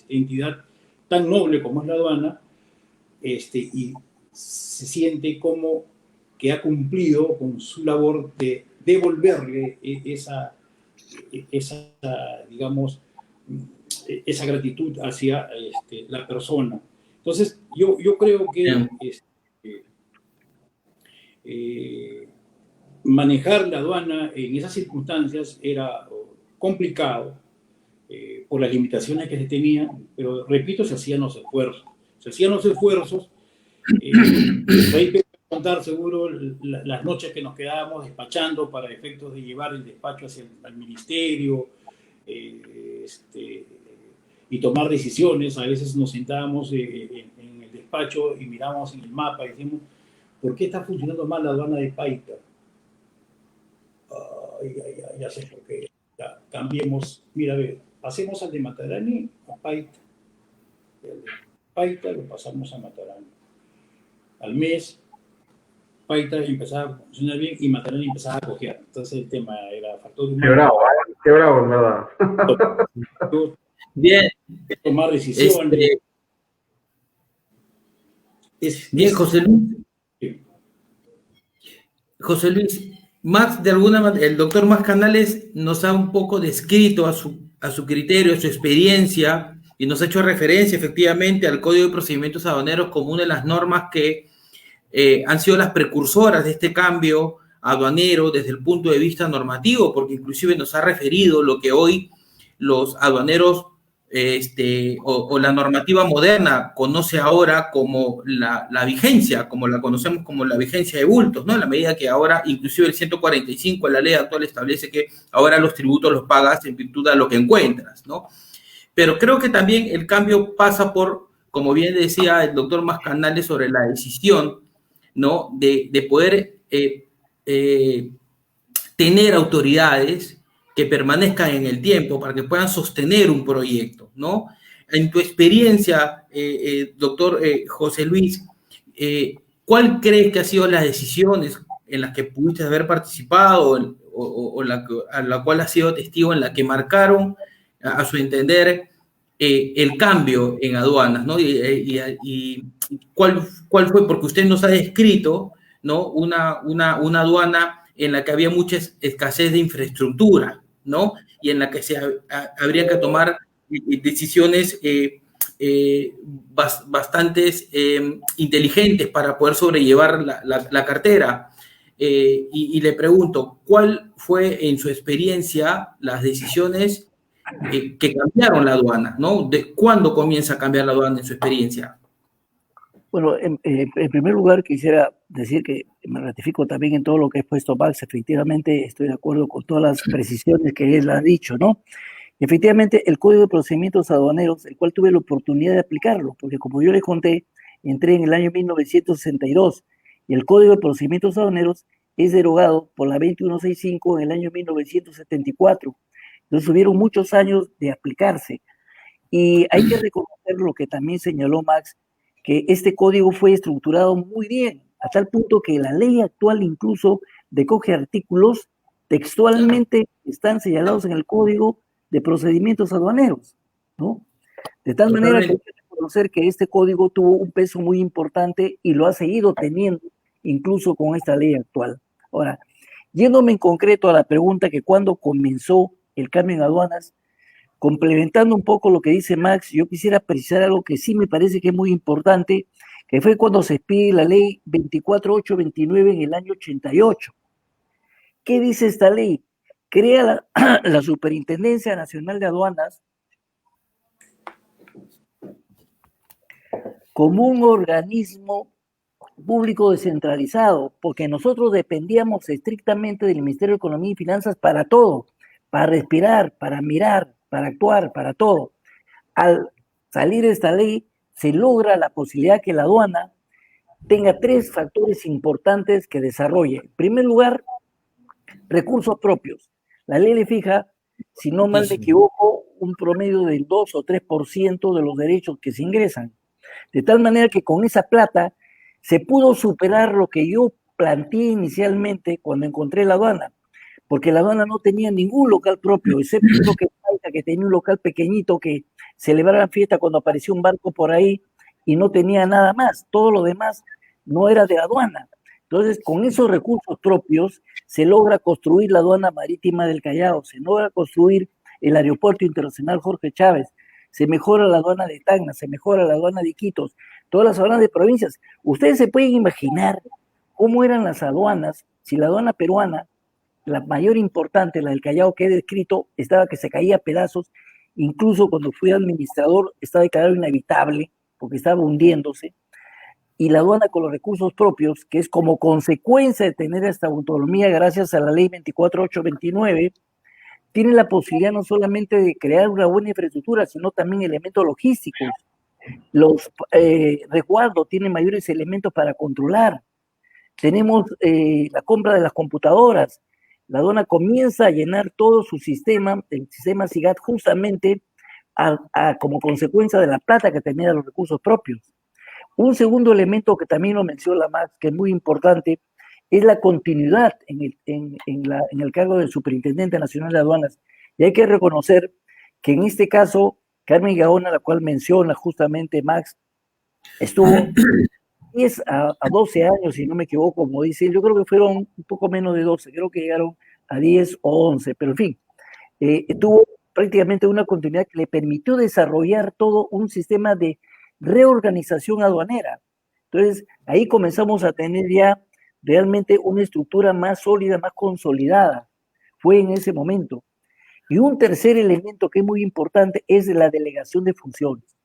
entidad tan noble como es la aduana, y se siente como que ha cumplido con su labor de devolverle esa gratitud hacia la persona. Entonces, yo creo que manejar la aduana en esas circunstancias era complicado por las limitaciones que se tenían, pero repito, se hacían los esfuerzos. Ahí te voy a contar seguro las noches que nos quedábamos despachando para efectos de llevar el despacho hacia el ministerio, y tomar decisiones. A veces nos sentábamos en el despacho y mirábamos en el mapa y decimos, ¿por qué está funcionando mal la aduana de Paita? Ya sé por qué. Ya, cambiemos. Mira, a ver, pasemos al de Matarani a Paita. El de Paita lo pasamos a Matarani. Al mes, Paita empezaba a funcionar bien y Matarani empezaba a cojear. Entonces el tema era factor humano. Qué bravo, ¿verdad? Bien. Tomar decisiones. Bien, José Luis. Sí. José Luis, Max, de alguna manera, el doctor Max Canales nos ha un poco descrito a su criterio, a su experiencia, y nos ha hecho referencia efectivamente al Código de Procedimientos Aduaneros como una de las normas que han sido las precursoras de este cambio aduanero desde el punto de vista normativo, porque inclusive nos ha referido lo que hoy los aduaneros o la normativa moderna conoce ahora como la vigencia, como la conocemos como la vigencia de bultos, ¿no? En la medida que ahora, inclusive el 145 de la ley actual establece que ahora los tributos los pagas en virtud de lo que encuentras, ¿no? Pero creo que también el cambio pasa por, como bien decía el doctor Mascanales, sobre la decisión, ¿no? De poder tener autoridades que permanezcan en el tiempo para que puedan sostener un proyecto, ¿no? en tu experiencia, doctor José Luis, ¿cuál crees que han sido las decisiones en las que pudiste haber participado o a la cual has sido testigo, en la que marcaron, a su entender, el cambio en aduanas, ¿no? Y cuál fue, porque usted nos ha descrito, ¿no? Una aduana en la que había mucha escasez de infraestructura, ¿no? Y en la que habría que tomar decisiones bastantes inteligentes para poder sobrellevar la cartera. Y le pregunto, ¿cuál fue en su experiencia las decisiones que cambiaron la aduana, ¿no? ¿Cuándo comienza a cambiar la aduana en su experiencia? Bueno, en primer lugar quisiera decir que me ratifico también en todo lo que ha expuesto Max. Efectivamente, estoy de acuerdo con todas las precisiones que él ha dicho, ¿no? Efectivamente, el Código de Procedimientos Aduaneros, el cual tuve la oportunidad de aplicarlo, porque como yo les conté, entré en el año 1962 y el Código de Procedimientos Aduaneros es derogado por la 2165 en el año 1974. Entonces hubieron muchos años de aplicarse. Y hay que reconocer lo que también señaló Max, que este código fue estructurado muy bien, a tal punto que la ley actual incluso recoge artículos textualmente están señalados en el Código de Procedimientos Aduaneros, ¿no? De tal manera que hay que reconocer que este código tuvo un peso muy importante y lo ha seguido teniendo incluso con esta ley actual. Ahora, yéndome en concreto a la pregunta que cuándo comenzó el cambio en aduanas, complementando un poco lo que dice Max, yo quisiera precisar algo que sí me parece que es muy importante, que fue cuando se expide la ley 24829 en el año 88. ¿Qué dice esta ley? Crea la Superintendencia Nacional de Aduanas como un organismo público descentralizado, porque nosotros dependíamos estrictamente del Ministerio de Economía y Finanzas para todo, para respirar, para mirar, para actuar, para todo. Al salir esta ley, se logra la posibilidad que la aduana tenga tres factores importantes que desarrolle. En primer lugar, recursos propios. La ley le fija, si no mal me equivoco, un promedio del 2 o 3% de los derechos que se ingresan. De tal manera que con esa plata se pudo superar lo que yo planteé inicialmente cuando encontré la aduana, porque la aduana no tenía ningún local propio, excepto que tenía un local pequeñito que celebraban fiesta cuando apareció un barco por ahí y no tenía nada más. Todo lo demás no era de aduana. Entonces, con esos recursos propios se logra construir la aduana marítima del Callao, se logra construir el aeropuerto internacional Jorge Chávez, se mejora la aduana de Tacna, se mejora la aduana de Iquitos, todas las aduanas de provincias. Ustedes se pueden imaginar cómo eran las aduanas si la aduana peruana, la mayor importante, la del Callao que he descrito, estaba que se caía a pedazos. Incluso cuando fui administrador estaba declarado inhabitable porque estaba hundiéndose. Y la aduana con los recursos propios, que es como consecuencia de tener esta autonomía gracias a la ley 24829, tiene la posibilidad no solamente de crear una buena infraestructura, sino también elementos logísticos. Los resguardos tienen mayores elementos para controlar. Tenemos la compra de las computadoras. La aduana comienza a llenar todo su sistema, el sistema SIGAT, justamente como consecuencia de la plata que tenía de los recursos propios. Un segundo elemento que también lo menciona Max, que es muy importante, es la continuidad en el cargo del Superintendente Nacional de Aduanas. Y hay que reconocer que en este caso, Carmen Gaona, la cual menciona justamente Max, estuvo 10 a 12 años, si no me equivoco, como dice, yo creo que fueron un poco menos de 12, creo que llegaron a 10 o 11, pero en fin, tuvo prácticamente una continuidad que le permitió desarrollar todo un sistema de reorganización aduanera. Entonces, ahí comenzamos a tener ya realmente una estructura más sólida, más consolidada. Fue en ese momento. Y un tercer elemento que es muy importante es la delegación de funciones.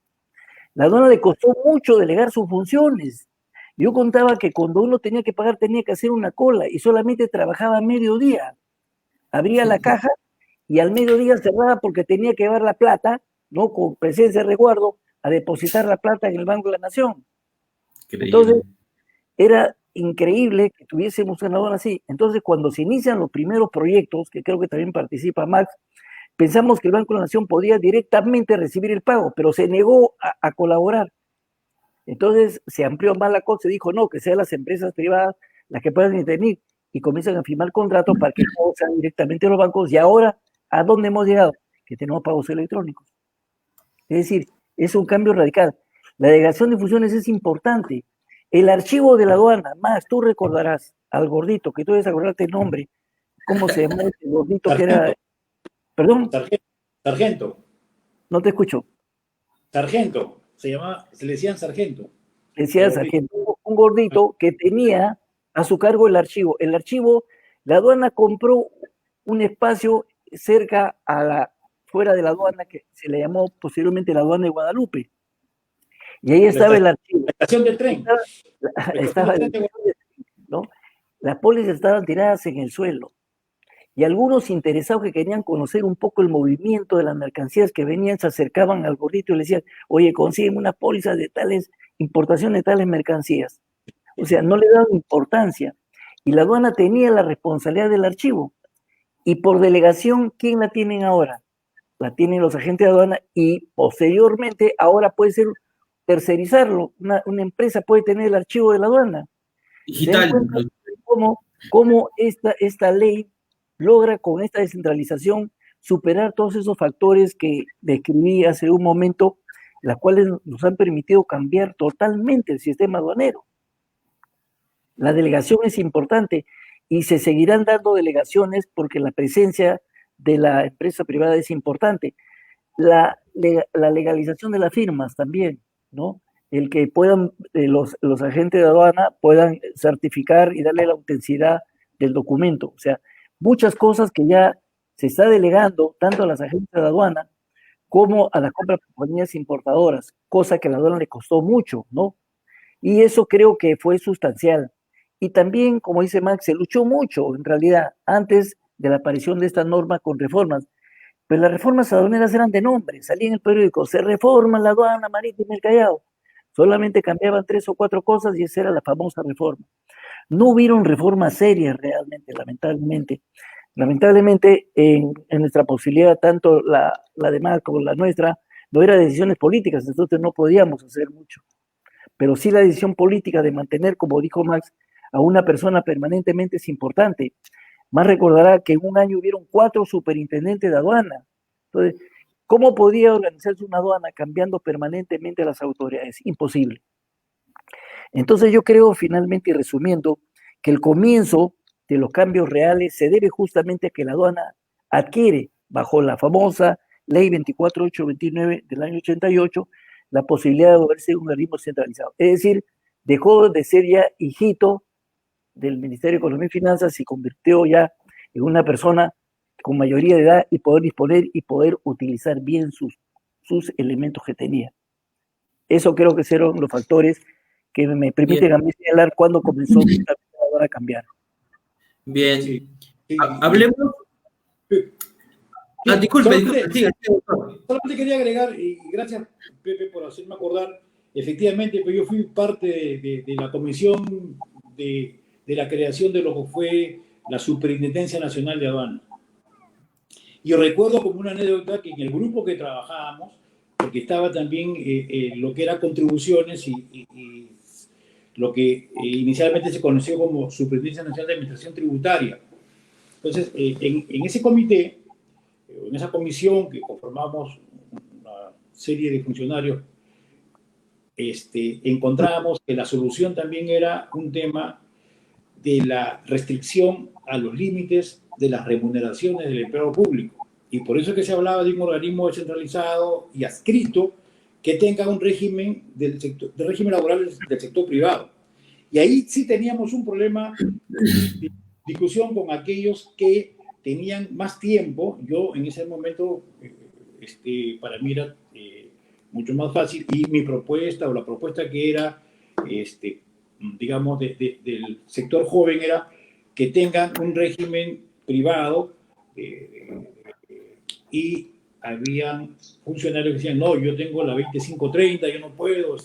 La aduana le costó mucho delegar sus funciones. Yo contaba que cuando uno tenía que pagar tenía que hacer una cola y solamente trabajaba a mediodía. Abría la caja y al mediodía cerraba porque tenía que llevar la plata, ¿no? Con presencia de resguardo, a depositar la plata en el Banco de la Nación. Increíble. Entonces, era increíble que tuviésemos una aduana así. Entonces, cuando se inician los primeros proyectos, que creo que también participa Max, Pensamos que el Banco de la Nación podía directamente recibir el pago, pero se negó a colaborar. Entonces se amplió más la cosa, se dijo no, que sean las empresas privadas las que puedan intervenir y comienzan a firmar contratos para que el pago sea directamente los bancos. Y ahora, ¿a dónde hemos llegado? Que tenemos pagos electrónicos. Es decir, es un cambio radical. La delegación de funciones es importante. El archivo de la aduana, más tú recordarás al gordito, que tú debes acordarte el nombre, ¿cómo se llamaba el gordito que era? Perdón, Sargento. no te escucho. Sargento. Se le decían sargento. Decía sargento, un gordito que tenía a su cargo el archivo. El archivo, la aduana compró un espacio cerca fuera de la aduana que se le llamó posteriormente la aduana de Guadalupe. Y ahí estaba el archivo. La estación del tren. ¿No? Las pólizas estaban tiradas en el suelo. Y algunos interesados que querían conocer un poco el movimiento de las mercancías que venían se acercaban al gordito y le decían, oye, consígueme una póliza de tales importaciones de tales mercancías. O sea, no le daban importancia. Y la aduana tenía la responsabilidad del archivo. Y por delegación, ¿quién la tienen ahora? La tienen los agentes de aduana y posteriormente ahora puede ser tercerizarlo. Una empresa puede tener el archivo de la aduana. Digital. ¿Cómo esta ley logra con esta descentralización superar todos esos factores que describí hace un momento, las cuales nos han permitido cambiar totalmente el sistema aduanero? La delegación es importante y se seguirán dando delegaciones porque la presencia de la empresa privada es importante. La legalización de las firmas también, ¿no? El que puedan, los agentes de aduana puedan certificar y darle la autenticidad del documento. O sea, muchas cosas que ya se está delegando tanto a las agentes de aduana como a las compañías importadoras, cosa que a la aduana le costó mucho, ¿no? Y eso creo que fue sustancial. Y también, como dice Max, se luchó mucho, en realidad, antes de la aparición de esta norma con reformas. Pero las reformas aduaneras eran de nombre, salía en el periódico, se reforma la aduana marítima y el Callao. Solamente cambiaban 3 o 4 cosas y esa era la famosa reforma. No hubieron reformas serias realmente, lamentablemente. Lamentablemente, en nuestra posibilidad, tanto la de Max como la nuestra, no eran decisiones políticas, entonces no podíamos hacer mucho. Pero sí la decisión política de mantener, como dijo Max, a una persona permanentemente es importante. Más recordará que en un año hubieron 4 superintendentes de aduana. Entonces, ¿cómo podía organizarse una aduana cambiando permanentemente a las autoridades? Imposible. Entonces yo creo, finalmente y resumiendo, que el comienzo de los cambios reales se debe justamente a que la aduana adquiere, bajo la famosa Ley 24829 del año 88, la posibilidad de volverse un organismo centralizado. Es decir, dejó de ser ya hijito del Ministerio de Economía y Finanzas, se convirtió ya en una persona con mayoría de edad y poder disponer y poder utilizar bien sus elementos que tenía. Eso creo que fueron los factores que me permiten a mí señalar cuándo comenzó a cambiar. Bien. Sí. Hablemos. Disculpe. Solamente quería agregar, y gracias, Pepe, por hacerme acordar, efectivamente, pues yo fui parte de la comisión de la creación de lo que fue la Superintendencia Nacional de Aduanas. Y yo recuerdo como una anécdota que en el grupo que trabajábamos, porque estaba también lo que era contribuciones y lo que inicialmente se conoció como Superintendencia Nacional de Administración Tributaria. Entonces, en ese comité, en esa comisión que conformamos una serie de funcionarios, encontrábamos que la solución también era un tema de la restricción a los límites de las remuneraciones del empleado público. Y por eso es que se hablaba de un organismo descentralizado y adscrito que tenga un régimen de régimen laboral del sector privado. Y ahí sí teníamos un problema de discusión con aquellos que tenían más tiempo. Yo en ese momento, para mí era mucho más fácil, y mi propuesta o la propuesta que era, digamos, del sector joven era que tengan un régimen privado, y habían funcionarios que decían, no, yo tengo la 2530, yo no puedo,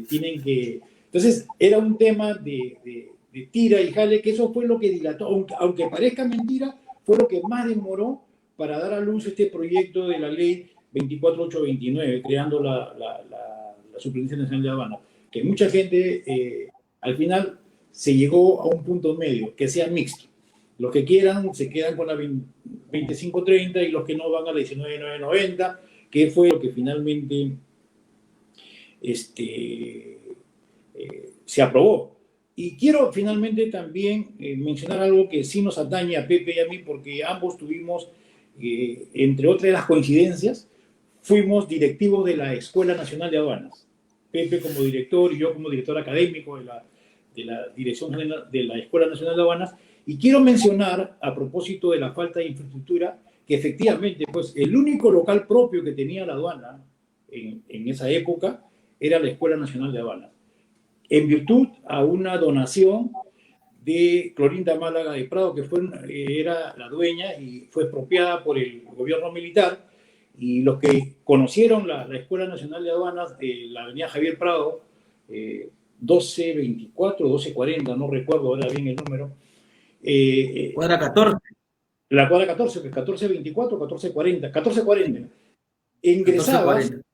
tienen que... Entonces, era un tema de tira y jale, que eso fue lo que dilató, aunque parezca mentira, fue lo que más demoró para dar a luz este proyecto de la ley 24829, creando la Superintendencia Nacional de Aduanas, que mucha gente al final se llegó a un punto medio, que sea mixto. Los que quieran se quedan con la 2530 y los que no van a la 19990, que fue lo que finalmente se aprobó. Y quiero finalmente también mencionar algo que sí nos atañe a Pepe y a mí, porque ambos tuvimos, entre otras de las coincidencias, fuimos directivos de la Escuela Nacional de Aduanas. Pepe como director y yo como director académico de la Dirección General de la Escuela Nacional de Aduanas. Y quiero mencionar, a propósito de la falta de infraestructura, que efectivamente pues, el único local propio que tenía la aduana en esa época era la Escuela Nacional de Aduanas, en virtud a una donación de Clorinda Málaga de Prado, que era la dueña y fue expropiada por el gobierno militar. Y los que conocieron la Escuela Nacional de Aduanas de la avenida Javier Prado, 1224, 1240, no recuerdo ahora bien el número. Cuadra 14. La cuadra 14, que es 1424, 1440, 1440. Ingresabas 1440.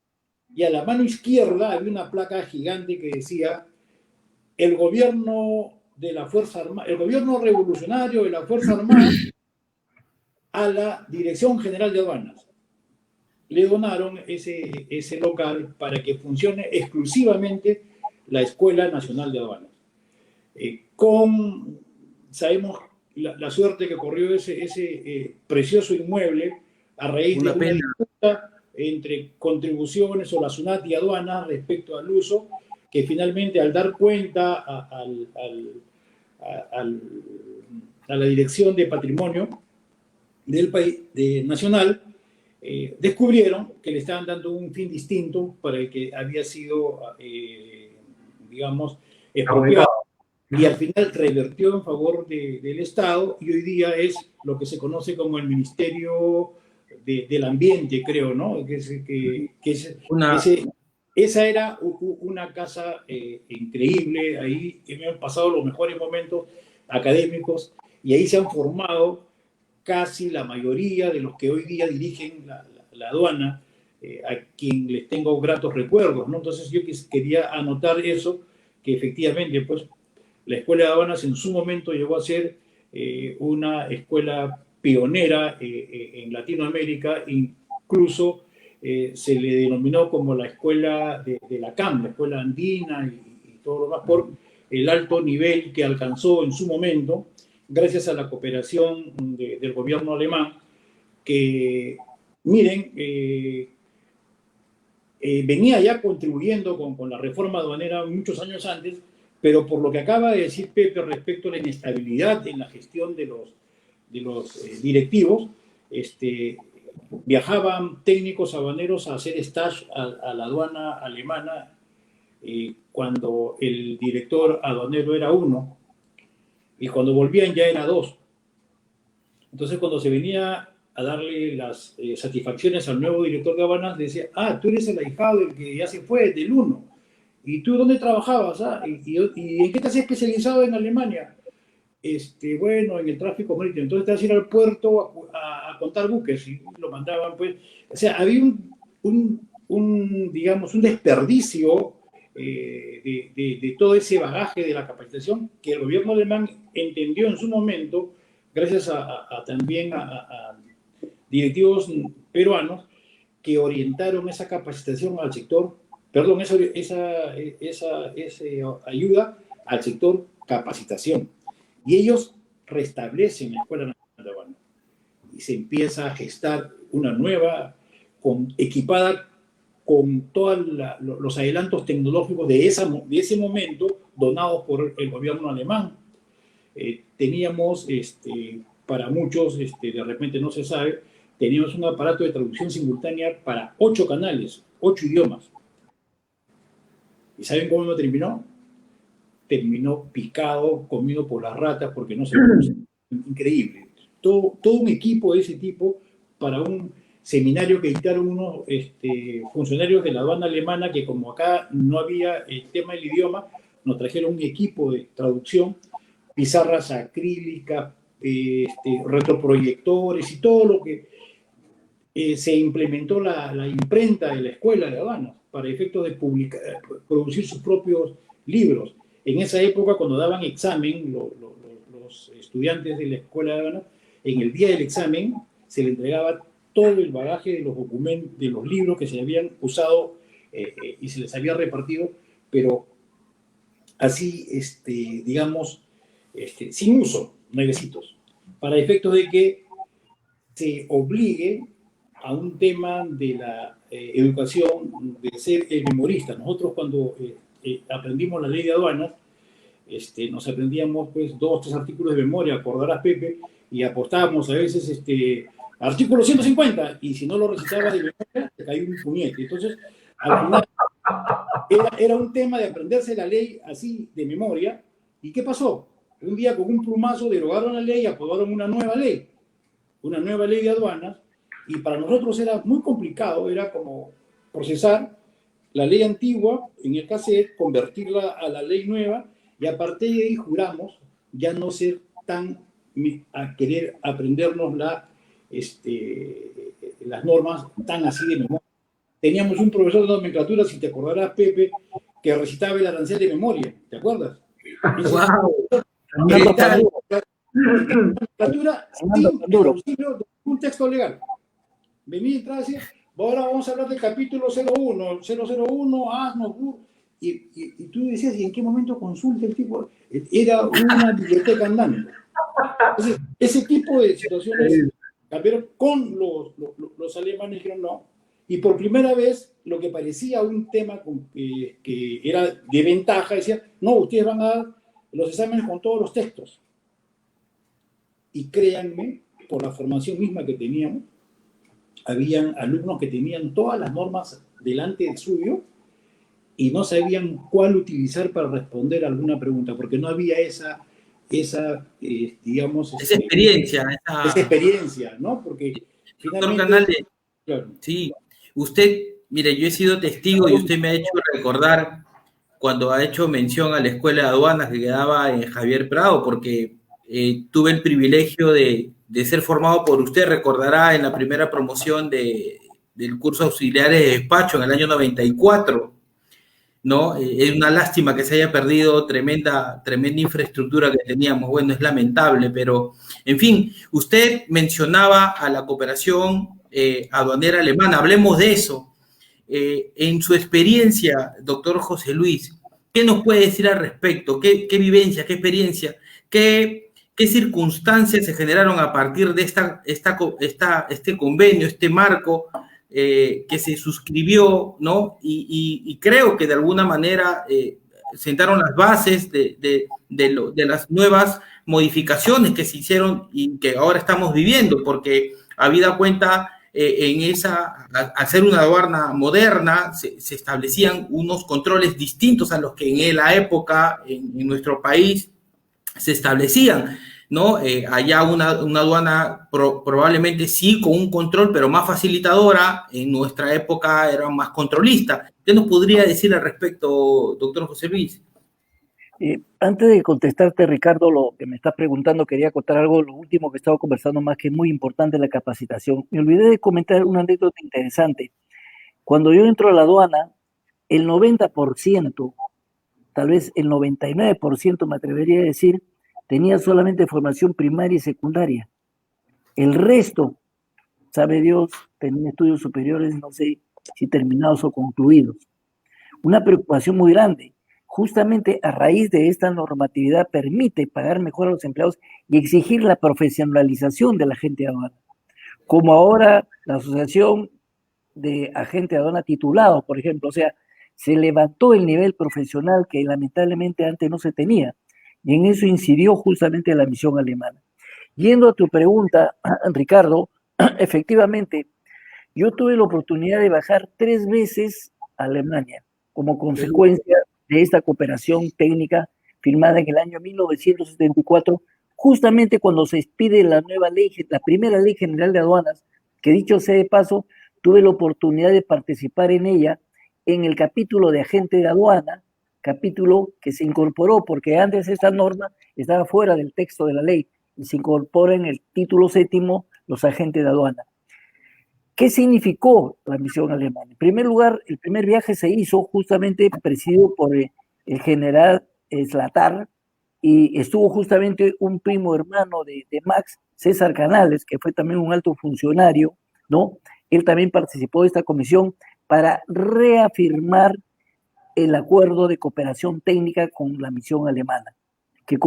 Y a la mano izquierda había una placa gigante que decía: el gobierno de la Fuerza Armada, el gobierno revolucionario de la Fuerza Armada a la Dirección General de Aduanas. Le donaron ese local para que funcione exclusivamente la Escuela Nacional de Aduanas. Sabemos la suerte que corrió ese precioso inmueble a raíz de una disputa entre contribuciones o la SUNAT y aduanas respecto al uso, que finalmente al dar cuenta a la Dirección de Patrimonio del país nacional, descubrieron que le estaban dando un fin distinto para el que había sido, digamos, expropiado, y al final revertió en favor del Estado, y hoy día es lo que se conoce como el Ministerio del Ambiente, creo, ¿no? Esa era una casa increíble, ahí hemos pasado los mejores momentos académicos, y ahí se han formado casi la mayoría de los que hoy día dirigen la aduana, a quien les tengo gratos recuerdos, ¿no? Entonces yo quería anotar eso, que efectivamente, pues, la Escuela de Aduanas en su momento llegó a ser una escuela pionera en Latinoamérica, incluso se le denominó como la escuela de la CAM, la escuela andina y todo lo más, por el alto nivel que alcanzó en su momento, gracias a la cooperación del gobierno alemán, que, miren, venía ya contribuyendo con la reforma aduanera muchos años antes, pero por lo que acaba de decir Pepe respecto a la inestabilidad en la gestión de los directivos, viajaban técnicos aduaneros a hacer stage a la aduana alemana cuando el director aduanero era uno, y cuando volvían ya era dos. Entonces, cuando se venía a darle las satisfacciones al nuevo director de aduanas, decía: ah, tú eres el ahijado del que ya se fue, del uno. ¿Y tú dónde trabajabas? Ah? ¿Y en qué te has especializado en Alemania? Bueno, en el tráfico marítimo. Entonces te vas a ir al puerto a contar buques, y lo mandaban, pues. O sea, había digamos, un desperdicio de todo ese bagaje de la capacitación que el gobierno alemán entendió en su momento, gracias también a directivos peruanos que orientaron esa capacitación al sector, perdón, esa ayuda al sector capacitación. Y ellos restablecen la Escuela Nacional de Aduanas y se empieza a gestar una nueva, equipada con todos los adelantos tecnológicos de ese momento, donados por el gobierno alemán. Teníamos, para muchos, de repente no se sabe, teníamos un aparato de traducción simultánea para 8 canales, 8 idiomas. ¿Y saben cómo terminó? Terminó picado, comido por las ratas, porque no se puso. Increíble. Todo un equipo de ese tipo para un seminario que dictaron unos funcionarios de la aduana alemana, que como acá no había el tema del idioma, nos trajeron un equipo de traducción, pizarras acrílicas, retroproyectores y todo lo que se implementó la imprenta de la Escuela de aduanas para efectos de producir sus propios libros. En esa época, cuando daban examen, los estudiantes de la Escuela de aduanas, en el día del examen se le entregaba todo el bagaje de los documentos, de los libros que se habían usado y se les había repartido, pero así, digamos, sin uso, nuevecitos, para efectos de que se obligue a un tema de la educación de ser memorista. Nosotros cuando aprendimos la ley de aduanas, nos aprendíamos pues 2 o 3 artículos de memoria, acordarás Pepe, y apostábamos a veces artículo 150, y si no lo recitaba de memoria, te caía un puñete. Entonces, al final, era un tema de aprenderse la ley así de memoria. ¿Y qué pasó? Un día con un plumazo derogaron la ley y aprobaron una nueva ley de aduanas, y para nosotros era muy complicado, era como procesar la ley antigua en el cassette, convertirla a la ley nueva, y a partir de ahí juramos ya no ser a querer aprendernos las normas tan así de memoria. Teníamos un profesor de nomenclatura, si te acordarás, Pepe, que recitaba el arancel de memoria, ¿te acuerdas? ¡Wow! Nomenclatura sin auxilio de un texto legal. Venía y entraba así, ahora vamos a hablar del capítulo 01, asnos, y tú decías, ¿y en qué momento consulta el tipo? Era una biblioteca andante. Entonces, ese tipo de situaciones cambiaron con los alemanes, dijeron no. Y por primera vez, lo que parecía un tema que era de ventaja, decía, no, ustedes van a dar los exámenes con todos los textos. Y créanme, por la formación misma que teníamos, habían alumnos que tenían todas las normas delante del suyo y no sabían cuál utilizar para responder a alguna pregunta, porque no había esa digamos... Esa experiencia. Esa experiencia, ¿no? Porque finalmente... Canales, claro. sí, usted, mire, yo he sido testigo y usted me ha hecho recordar cuando ha hecho mención a la Escuela de Aduanas que quedaba en Javier Prado, porque tuve el privilegio de ser formado por usted, recordará, en la primera promoción del curso auxiliares de despacho en el año 94, ¿no? Es una lástima que se haya perdido tremenda infraestructura que teníamos. Bueno, es lamentable, pero, en fin, usted mencionaba a la cooperación aduanera alemana, hablemos de eso. En su experiencia, doctor José Luis, ¿qué nos puede decir al respecto? ¿Qué vivencia, qué experiencia, qué circunstancias se generaron a partir de este convenio, este marco que se suscribió, ¿no? Y creo que de alguna manera sentaron las bases de las nuevas modificaciones que se hicieron y que ahora estamos viviendo, porque habida cuenta, al ser una aduana moderna, se establecían unos controles distintos a los que en la época en nuestro país se establecían, ¿no? Allá una aduana probablemente sí con un control, pero más facilitadora. En nuestra época era más controlista. ¿Qué nos podría decir al respecto, doctor José Luis? Antes de contestarte, Ricardo, lo que me estás preguntando, quería contar algo, lo último que estaba conversando más, que es muy importante, la capacitación. Me olvidé de comentar una anécdota interesante. Cuando yo entro a la aduana, el 90%, tal vez el 99%, me atrevería a decir, tenía solamente formación primaria y secundaria. El resto, sabe Dios, tenía estudios superiores, no sé si terminados o concluidos. Una preocupación muy grande. Justamente a raíz de esta normatividad permite pagar mejor a los empleados y exigir la profesionalización del agente de aduana. Como ahora la Asociación de Agente de Aduana titulado, por ejemplo, o sea, se levantó el nivel profesional que lamentablemente antes no se tenía. Y en eso incidió justamente la misión alemana. Yendo a tu pregunta, Ricardo, efectivamente, yo tuve la oportunidad de bajar 3 veces a Alemania como consecuencia de esta cooperación técnica firmada en el año 1974, justamente cuando se expide la nueva ley, la primera ley general de aduanas, que dicho sea de paso, tuve la oportunidad de participar en ella en el capítulo de agente de aduana, capítulo que se incorporó porque antes esta norma estaba fuera del texto de la ley y se incorpora en el título 7º los agentes de aduana. ¿Qué significó la misión alemana? En primer lugar, el primer viaje se hizo justamente presidido por el general Slatar, y estuvo justamente un primo hermano de Max, César Canales, que fue también un alto funcionario, ¿no? Él también participó de esta comisión para reafirmar el acuerdo de cooperación técnica con la misión alemana, que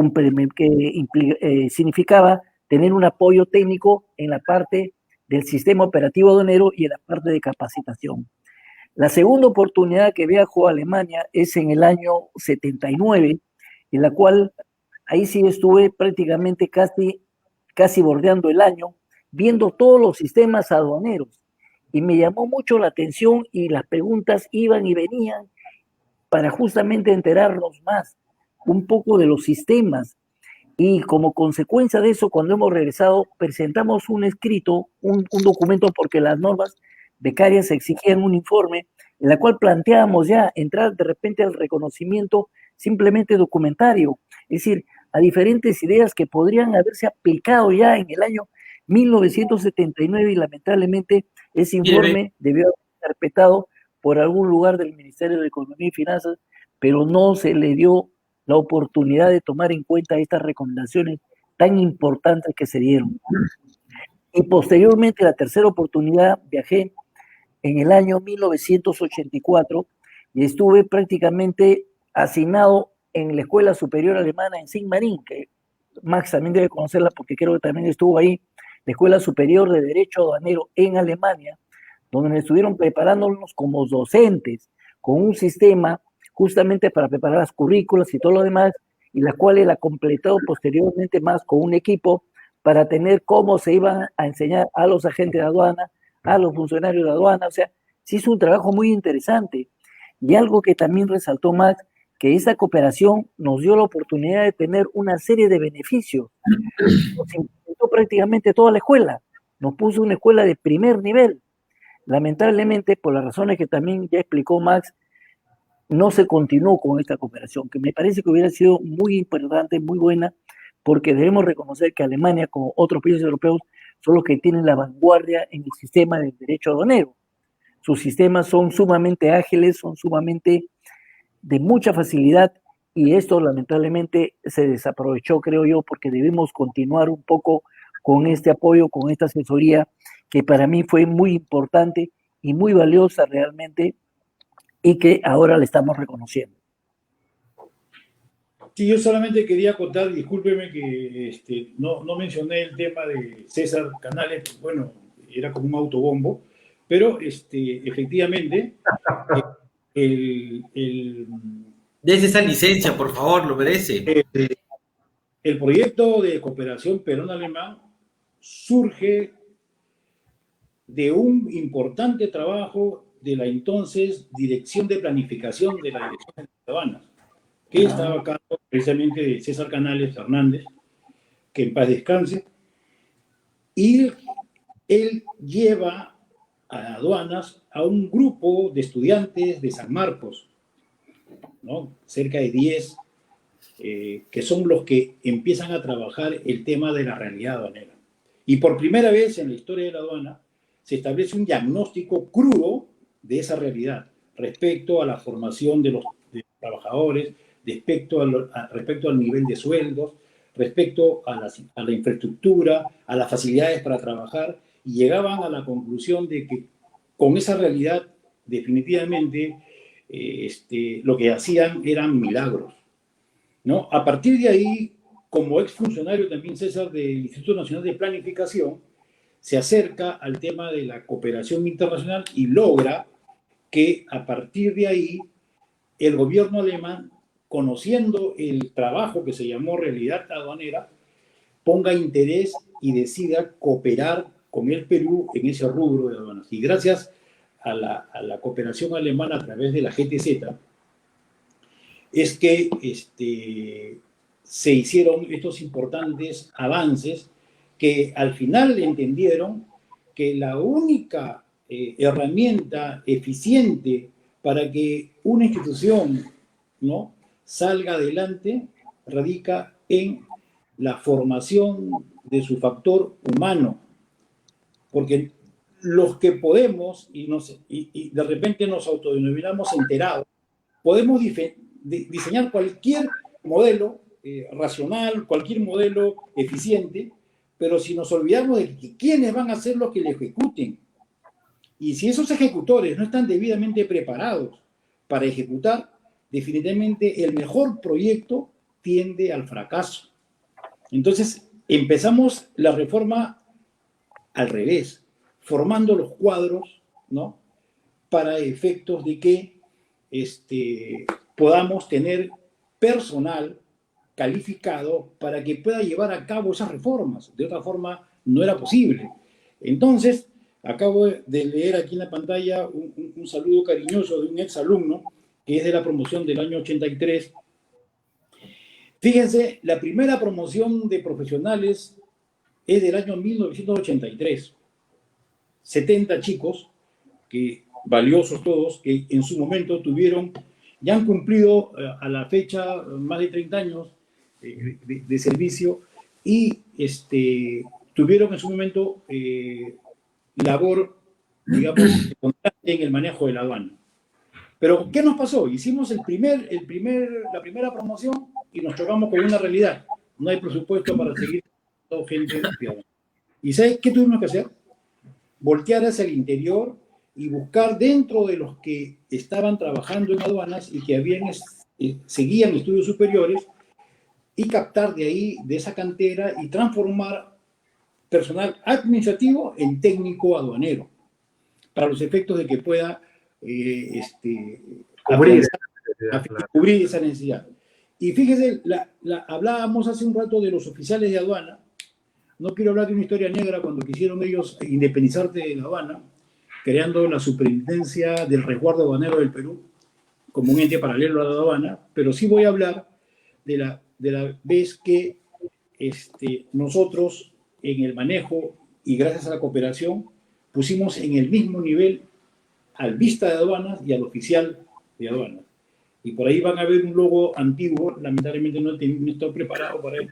significaba tener un apoyo técnico en la parte del sistema operativo aduanero y en la parte de capacitación. La segunda oportunidad que viajó a Alemania es en el año 79, en la cual ahí sí estuve prácticamente casi bordeando el año, viendo todos los sistemas aduaneros. Y me llamó mucho la atención y las preguntas iban y venían para justamente enterarnos más un poco de los sistemas. Y como consecuencia de eso, cuando hemos regresado, presentamos un escrito, un documento, porque las normas becarias exigían un informe en la cual planteábamos ya entrar de repente al reconocimiento simplemente documentario, es decir, a diferentes ideas que podrían haberse aplicado ya en el año 1979, y lamentablemente ese informe debió haber interpretado por algún lugar del Ministerio de Economía y Finanzas, pero no se le dio la oportunidad de tomar en cuenta estas recomendaciones tan importantes que se dieron. Y posteriormente, la tercera oportunidad, viajé en el año 1984 y estuve prácticamente asignado en la Escuela Superior Alemana en Sigmaringen, que Max también debe conocerla porque creo que también estuvo ahí, la Escuela Superior de Derecho Aduanero en Alemania, donde estuvieron preparándonos como docentes con un sistema justamente para preparar las currículas y todo lo demás, y la cual la completó posteriormente más con un equipo para tener cómo se iban a enseñar a los agentes de aduana, a los funcionarios de aduana. O sea, se hizo un trabajo muy interesante. Y algo que también resaltó Max, que esta cooperación nos dio la oportunidad de tener una serie de beneficios. Nos implementó prácticamente toda la escuela, nos puso una escuela de primer nivel. Lamentablemente, por las razones que también ya explicó Max, no se continuó con esta cooperación, que me parece que hubiera sido muy importante, muy buena, porque debemos reconocer que Alemania, como otros países europeos, son los que tienen la vanguardia en el sistema del derecho aduanero. Sus sistemas son sumamente ágiles, son sumamente de mucha facilidad, y esto lamentablemente se desaprovechó, creo yo, porque debemos continuar un poco con este apoyo, con esta asesoría, que para mí fue muy importante y muy valiosa realmente, y que ahora le estamos reconociendo. Sí, yo solamente quería contar, discúlpeme que no mencioné el tema de César Canales, bueno, era como un autobombo, pero efectivamente el, Dese esa licencia, por favor, lo merece. el proyecto de cooperación perón-alemán surge de un importante trabajo de la entonces Dirección de Planificación de la Dirección de Aduanas, que estaba a cargo precisamente de César Canales Fernández, que en paz descanse, y él lleva a aduanas a un grupo de estudiantes de San Marcos, ¿no? Cerca de 10, que son los que empiezan a trabajar el tema de la realidad aduanera. Y por primera vez en la historia de la aduana se establece un diagnóstico crudo de esa realidad respecto a la formación de los trabajadores, respecto al nivel de sueldos, respecto a la infraestructura, a las facilidades para trabajar, y llegaban a la conclusión de que con esa realidad definitivamente lo que hacían eran milagros, ¿no? A partir de ahí, como exfuncionario también César del Instituto Nacional de Planificación, se acerca al tema de la cooperación internacional y logra que a partir de ahí el gobierno alemán, conociendo el trabajo que se llamó realidad aduanera, ponga interés y decida cooperar con el Perú en ese rubro de aduanas. Y gracias a la cooperación alemana a través de la GTZ, es que se hicieron estos importantes avances que al final entendieron que la única herramienta eficiente para que una institución, ¿no?, salga adelante radica en la formación de su factor humano, porque los que podemos y de repente nos autodenominamos enterados, podemos diseñar cualquier modelo racional, cualquier modelo eficiente, pero si nos olvidamos de que quiénes van a ser los que lo ejecuten, y si esos ejecutores no están debidamente preparados para ejecutar, definitivamente el mejor proyecto tiende al fracaso. Entonces, empezamos la reforma al revés, formando los cuadros, ¿no? Para efectos de que podamos tener personal calificado para que pueda llevar a cabo esas reformas. De otra forma, no era posible. Entonces, acabo de leer aquí en la pantalla un saludo cariñoso de un exalumno que es de la promoción del año 83. Fíjense, la primera promoción de profesionales es del año 1983. 70 chicos, que valiosos todos, que en su momento tuvieron, ya han cumplido a la fecha más de 30 años de servicio y tuvieron en su momento labor, digamos, constante en el manejo de la aduana. Pero, ¿qué nos pasó? Hicimos la primera promoción y nos chocamos con una realidad. No hay presupuesto para seguir gente de aduana. ¿Y sabes qué tuvimos que hacer? Voltear hacia el interior y buscar dentro de los que estaban trabajando en aduanas y que seguían estudios superiores y captar de ahí, de esa cantera, y transformar personal administrativo en técnico aduanero, para los efectos de que pueda cubrir esa necesidad. Y fíjese, hablábamos hace un rato de los oficiales de aduana. No quiero hablar de una historia negra cuando quisieron ellos independizarse de la aduana, creando la Superintendencia del Resguardo Aduanero del Perú como un ente paralelo a la aduana, pero sí voy a hablar de la vez que nosotros en el manejo y gracias a la cooperación pusimos en el mismo nivel al vista de aduanas y al oficial de aduanas. Y por ahí van a ver un logo antiguo, lamentablemente no estoy preparado para él.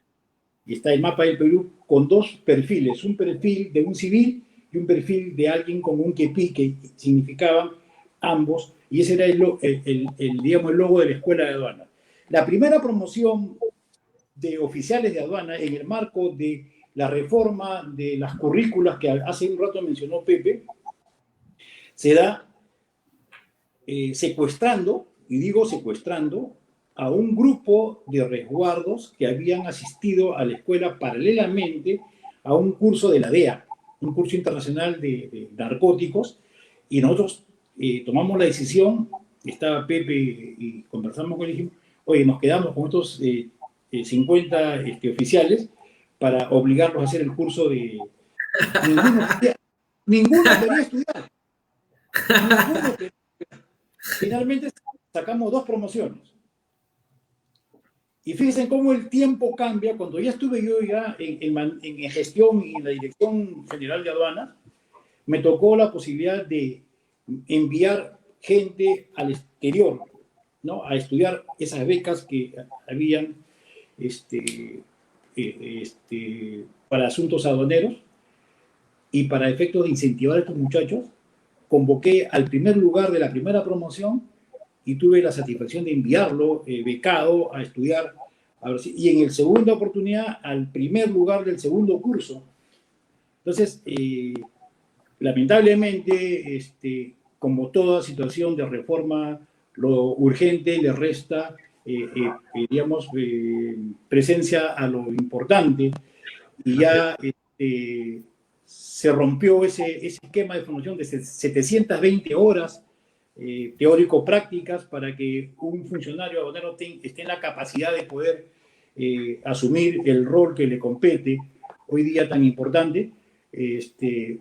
Y está el mapa del Perú con dos perfiles, un perfil de un civil y un perfil de alguien con un kepi, que significaban ambos, y ese era digamos, el logo de la Escuela de Aduana. La primera promoción de oficiales de aduana en el marco de la reforma de las currículas que hace un rato mencionó Pepe, se da secuestrando, y digo secuestrando, a un grupo de resguardos que habían asistido a la escuela paralelamente a un curso de la DEA, un curso internacional de narcóticos, y nosotros tomamos la decisión, estaba Pepe y conversamos con él y dijimos, oye, nos quedamos con estos 50 oficiales para obligarlos a hacer el curso de... Ninguno quería estudiar. Finalmente sacamos 2 promociones. Y fíjense cómo el tiempo cambia. Cuando ya estuve yo ya en gestión y en la Dirección General de Aduanas, me tocó la posibilidad de enviar gente al exterior, ¿no? A estudiar esas becas que habían para asuntos aduaneros, y para efectos de incentivar a estos muchachos, convoqué al primer lugar de la primera promoción y tuve la satisfacción de enviarlo becado a estudiar. Y en la segunda oportunidad, al primer lugar del segundo curso. Entonces, lamentablemente, como toda situación de reforma, lo urgente le resta, digamos, presencia a lo importante, y ya se rompió ese esquema de formación de 720 horas teórico-prácticas para que un funcionario aduanero esté en la capacidad de poder asumir el rol que le compete hoy día tan importante.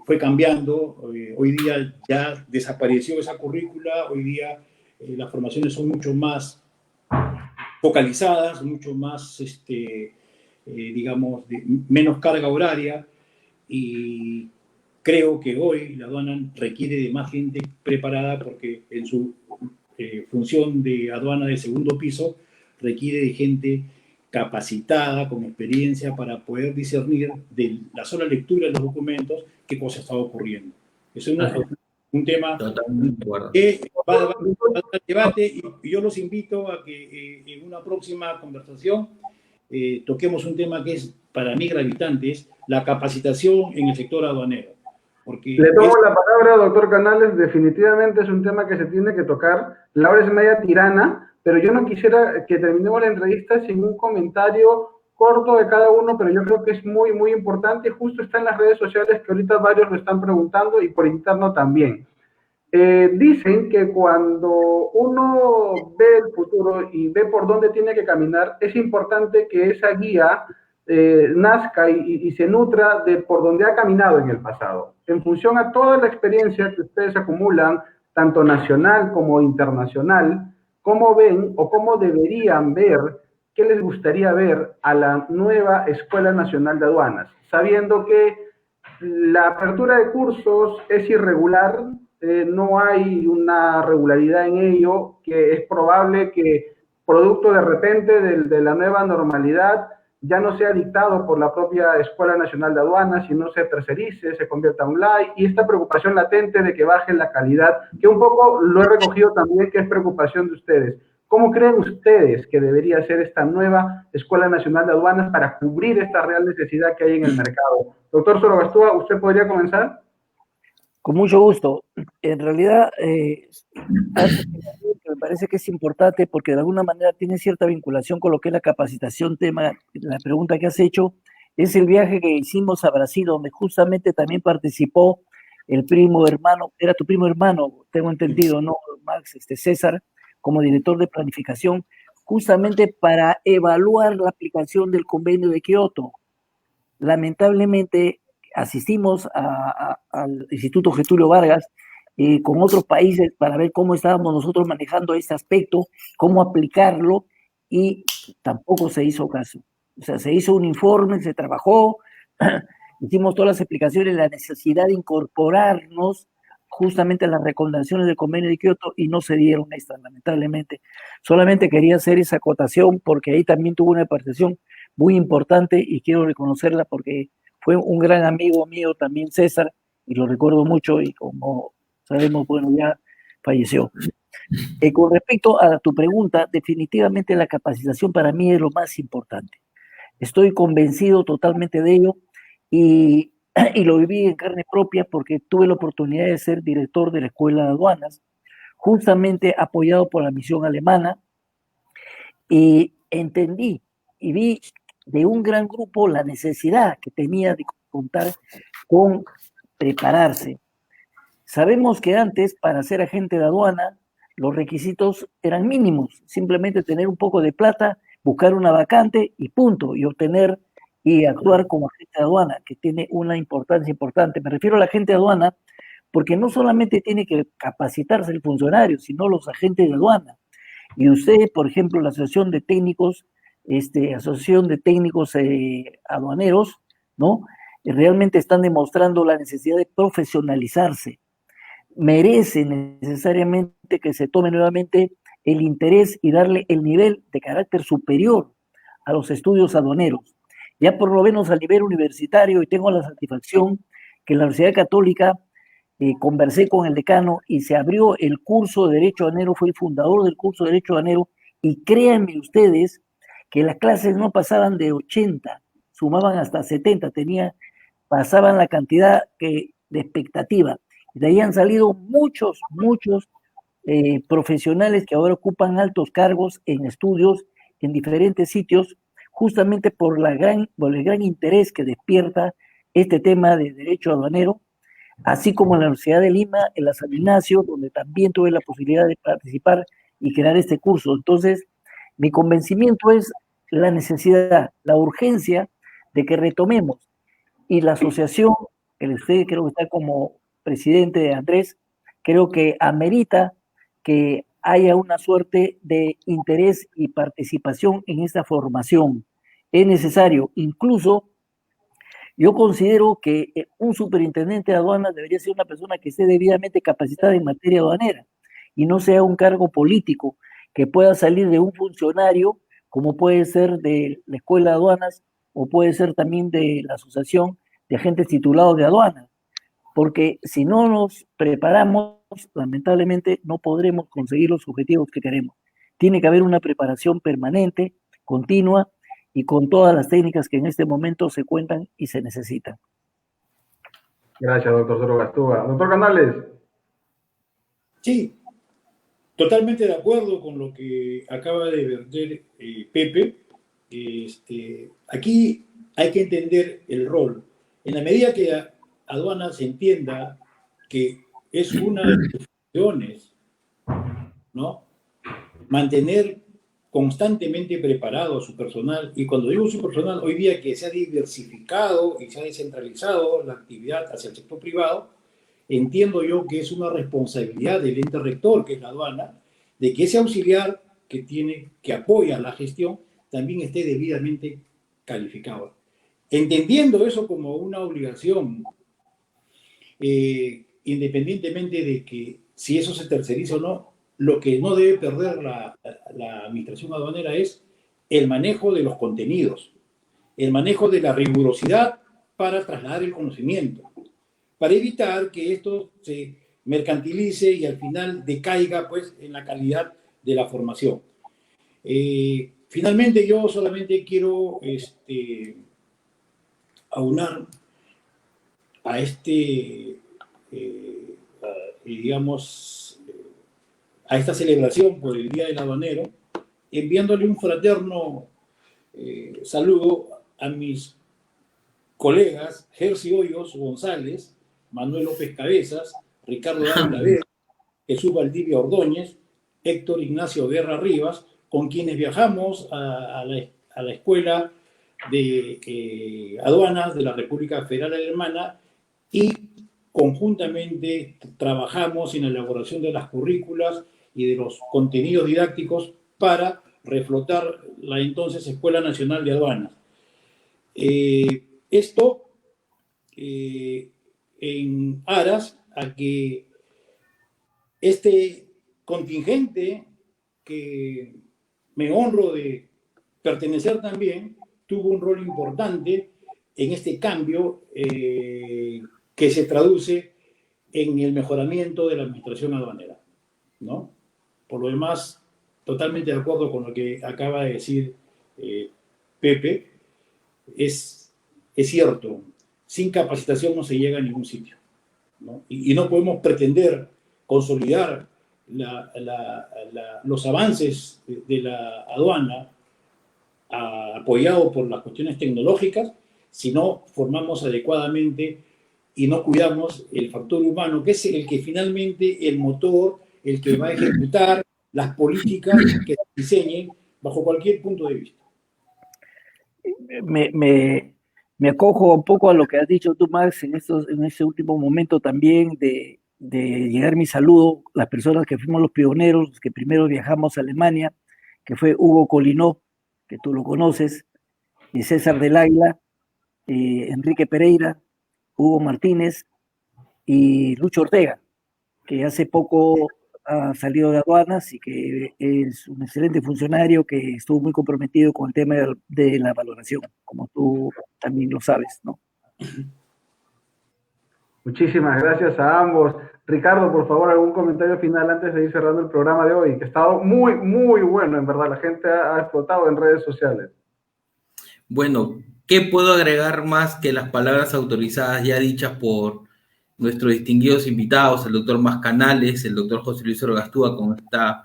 Fue cambiando, hoy día ya desapareció esa currícula, hoy día las formaciones son mucho más focalizadas, mucho más, digamos, de menos carga horaria, y creo que hoy la aduana requiere de más gente preparada porque en su función de aduana de segundo piso requiere de gente capacitada, con experiencia, para poder discernir de la sola lectura de los documentos qué cosa está ocurriendo. Es un tema Totalmente de acuerdo. que va a dar debate y yo los invito a que en una próxima conversación toquemos un tema que es para mí gravitante, es la capacitación en el sector aduanero. Porque Le tomo la palabra, doctor Canales, definitivamente es un tema que se tiene que tocar. La hora es media tirana, pero yo no quisiera que terminemos la entrevista sin un comentario corto de cada uno, pero yo creo que es muy, muy importante y justo está en las redes sociales que ahorita varios lo están preguntando y por interno también. Dicen que cuando uno ve el futuro y ve por dónde tiene que caminar, es importante que esa guía nazca y se nutra de por donde ha caminado en el pasado. En función a toda la experiencia que ustedes acumulan, tanto nacional como internacional, ¿cómo ven o cómo deberían ver, qué les gustaría ver a la nueva Escuela Nacional de Aduanas? Sabiendo que la apertura de cursos es irregular, no hay una regularidad en ello, que es probable que producto de repente de la nueva normalidad ya no sea dictado por la propia Escuela Nacional de Aduanas, sino se tercerice, se convierta online, y esta preocupación latente de que baje la calidad, que un poco lo he recogido también, que es preocupación de ustedes. ¿Cómo creen ustedes que debería ser esta nueva Escuela Nacional de Aduanas para cubrir esta real necesidad que hay en el mercado? Doctor Sorogastúa, ¿usted podría comenzar? Con mucho gusto. En realidad, me parece que es importante porque de alguna manera tiene cierta vinculación con lo que es la capacitación, tema, la pregunta que has hecho, es el viaje que hicimos a Brasil, donde justamente también participó el primo hermano, era tu primo hermano, tengo entendido, ¿no, Max? César, como director de planificación, justamente para evaluar la aplicación del convenio de Kioto. Lamentablemente, asistimos al Instituto Getulio Vargas con otros países para ver cómo estábamos nosotros manejando este aspecto, cómo aplicarlo, y tampoco se hizo caso. O sea, se hizo un informe, se trabajó, hicimos todas las explicaciones, la necesidad de incorporarnos justamente a las recomendaciones del convenio de Kioto, y no se dieron estas, lamentablemente. Solamente quería hacer esa acotación porque ahí también tuvo una participación muy importante y quiero reconocerla porque fue un gran amigo mío también, César, y lo recuerdo mucho, y como sabemos, bueno, ya falleció. Con respecto a tu pregunta, definitivamente la capacitación para mí es lo más importante. Estoy convencido totalmente de ello y lo viví en carne propia porque tuve la oportunidad de ser director de la Escuela de Aduanas, justamente apoyado por la misión alemana, y entendí y vi de un gran grupo la necesidad que tenía de contar con prepararse. Sabemos que antes, para ser agente de aduana, los requisitos eran mínimos, simplemente tener un poco de plata, buscar una vacante y punto, y obtener y actuar como agente de aduana, que tiene una importancia importante. Me refiero al agente de aduana porque no solamente tiene que capacitarse el funcionario, sino los agentes de aduana. Y usted, por ejemplo, la Asociación de Técnicos, Asociación de Técnicos Aduaneros, ¿no? Realmente están demostrando la necesidad de profesionalizarse. Merece necesariamente que se tome nuevamente el interés y darle el nivel de carácter superior a los estudios aduaneros. Ya por lo menos a nivel universitario, y tengo la satisfacción que la Universidad Católica conversé con el decano y se abrió el curso de Derecho Aduanero, fue el fundador del curso de Derecho Aduanero, y créanme ustedes que las clases no pasaban de 80, sumaban hasta 70, pasaban la cantidad de expectativa. De ahí han salido muchos profesionales que ahora ocupan altos cargos en estudios en diferentes sitios, justamente por el gran interés que despierta este tema de derecho aduanero, así como en la Universidad de Lima, en la San Ignacio, donde también tuve la posibilidad de participar y crear este curso. Entonces, mi convencimiento es la necesidad, la urgencia de que retomemos, y la asociación, que usted creo que está como presidente de Andrés, creo que amerita que haya una suerte de interés y participación en esta formación. Es necesario, incluso yo considero que un superintendente de aduanas debería ser una persona que esté debidamente capacitada en materia aduanera y no sea un cargo político que pueda salir de un funcionario, como puede ser de la Escuela de Aduanas o puede ser también de la Asociación de Agentes Titulados de Aduanas, porque si no nos preparamos, lamentablemente no podremos conseguir los objetivos que queremos. Tiene que haber una preparación permanente, continua y con todas las técnicas que en este momento se cuentan y se necesitan. Gracias, doctor Soro Gastúa. Doctor Canales. Sí, totalmente de acuerdo con lo que acaba de verter Pepe. Aquí hay que entender el rol. En la medida que aduanas entienda que es una de sus funciones, ¿no?, mantener constantemente preparado a su personal, y cuando digo su personal, hoy día que se ha diversificado y se ha descentralizado la actividad hacia el sector privado, entiendo yo que es una responsabilidad del ente rector, que es la aduana, de que ese auxiliar que apoya la gestión también esté debidamente calificado. Entendiendo eso como una obligación, independientemente de que si eso se terceriza o no, lo que no debe perder la administración aduanera es el manejo de los contenidos, el manejo de la rigurosidad para trasladar el conocimiento, para evitar que esto se mercantilice y al final decaiga pues, en la calidad de la formación. Finalmente, yo solamente quiero aunar a a esta celebración por el Día del Aduanero, enviándole un fraterno saludo a mis colegas Jersey Hoyos González, Manuel López Cabezas, Ricardo Dávila Vélez, Jesús Valdivia Ordóñez, Héctor Ignacio Guerra Rivas, con quienes viajamos a la Escuela de Aduanas de la República Federal Alemana y conjuntamente trabajamos en la elaboración de las currículas y de los contenidos didácticos para reflotar la entonces Escuela Nacional de Aduanas. Esto en aras a que este contingente que me honro de pertenecer también tuvo un rol importante en este cambio que se traduce en el mejoramiento de la administración aduanera, ¿no? Por lo demás, totalmente de acuerdo con lo que acaba de decir Pepe. Es cierto, sin capacitación no se llega a ningún sitio, ¿no? Y no podemos pretender consolidar los avances de la aduana apoyado por las cuestiones tecnológicas si no formamos adecuadamente y no cuidamos el factor humano, que es el que finalmente el motor, el que va a ejecutar las políticas que se diseñen bajo cualquier punto de vista. Me acojo un poco a lo que has dicho tú, Max, en este último momento también de llegar mi saludo, las personas que fuimos los pioneros, los que primero viajamos a Alemania, que fue Hugo Colinó, que tú lo conoces, y César del Águila, Enrique Pereira, Hugo Martínez y Lucho Ortega, que hace poco ha salido de aduanas y que es un excelente funcionario que estuvo muy comprometido con el tema de la valoración, como tú también lo sabes, ¿no? Muchísimas gracias a ambos. Ricardo, por favor, algún comentario final antes de ir cerrando el programa de hoy, que ha estado muy, muy bueno, en verdad. La gente ha explotado en redes sociales. Bueno, ¿qué puedo agregar más que las palabras autorizadas ya dichas por nuestros distinguidos invitados, el doctor Mas Canales, el doctor José Luis Orgastúa, con estas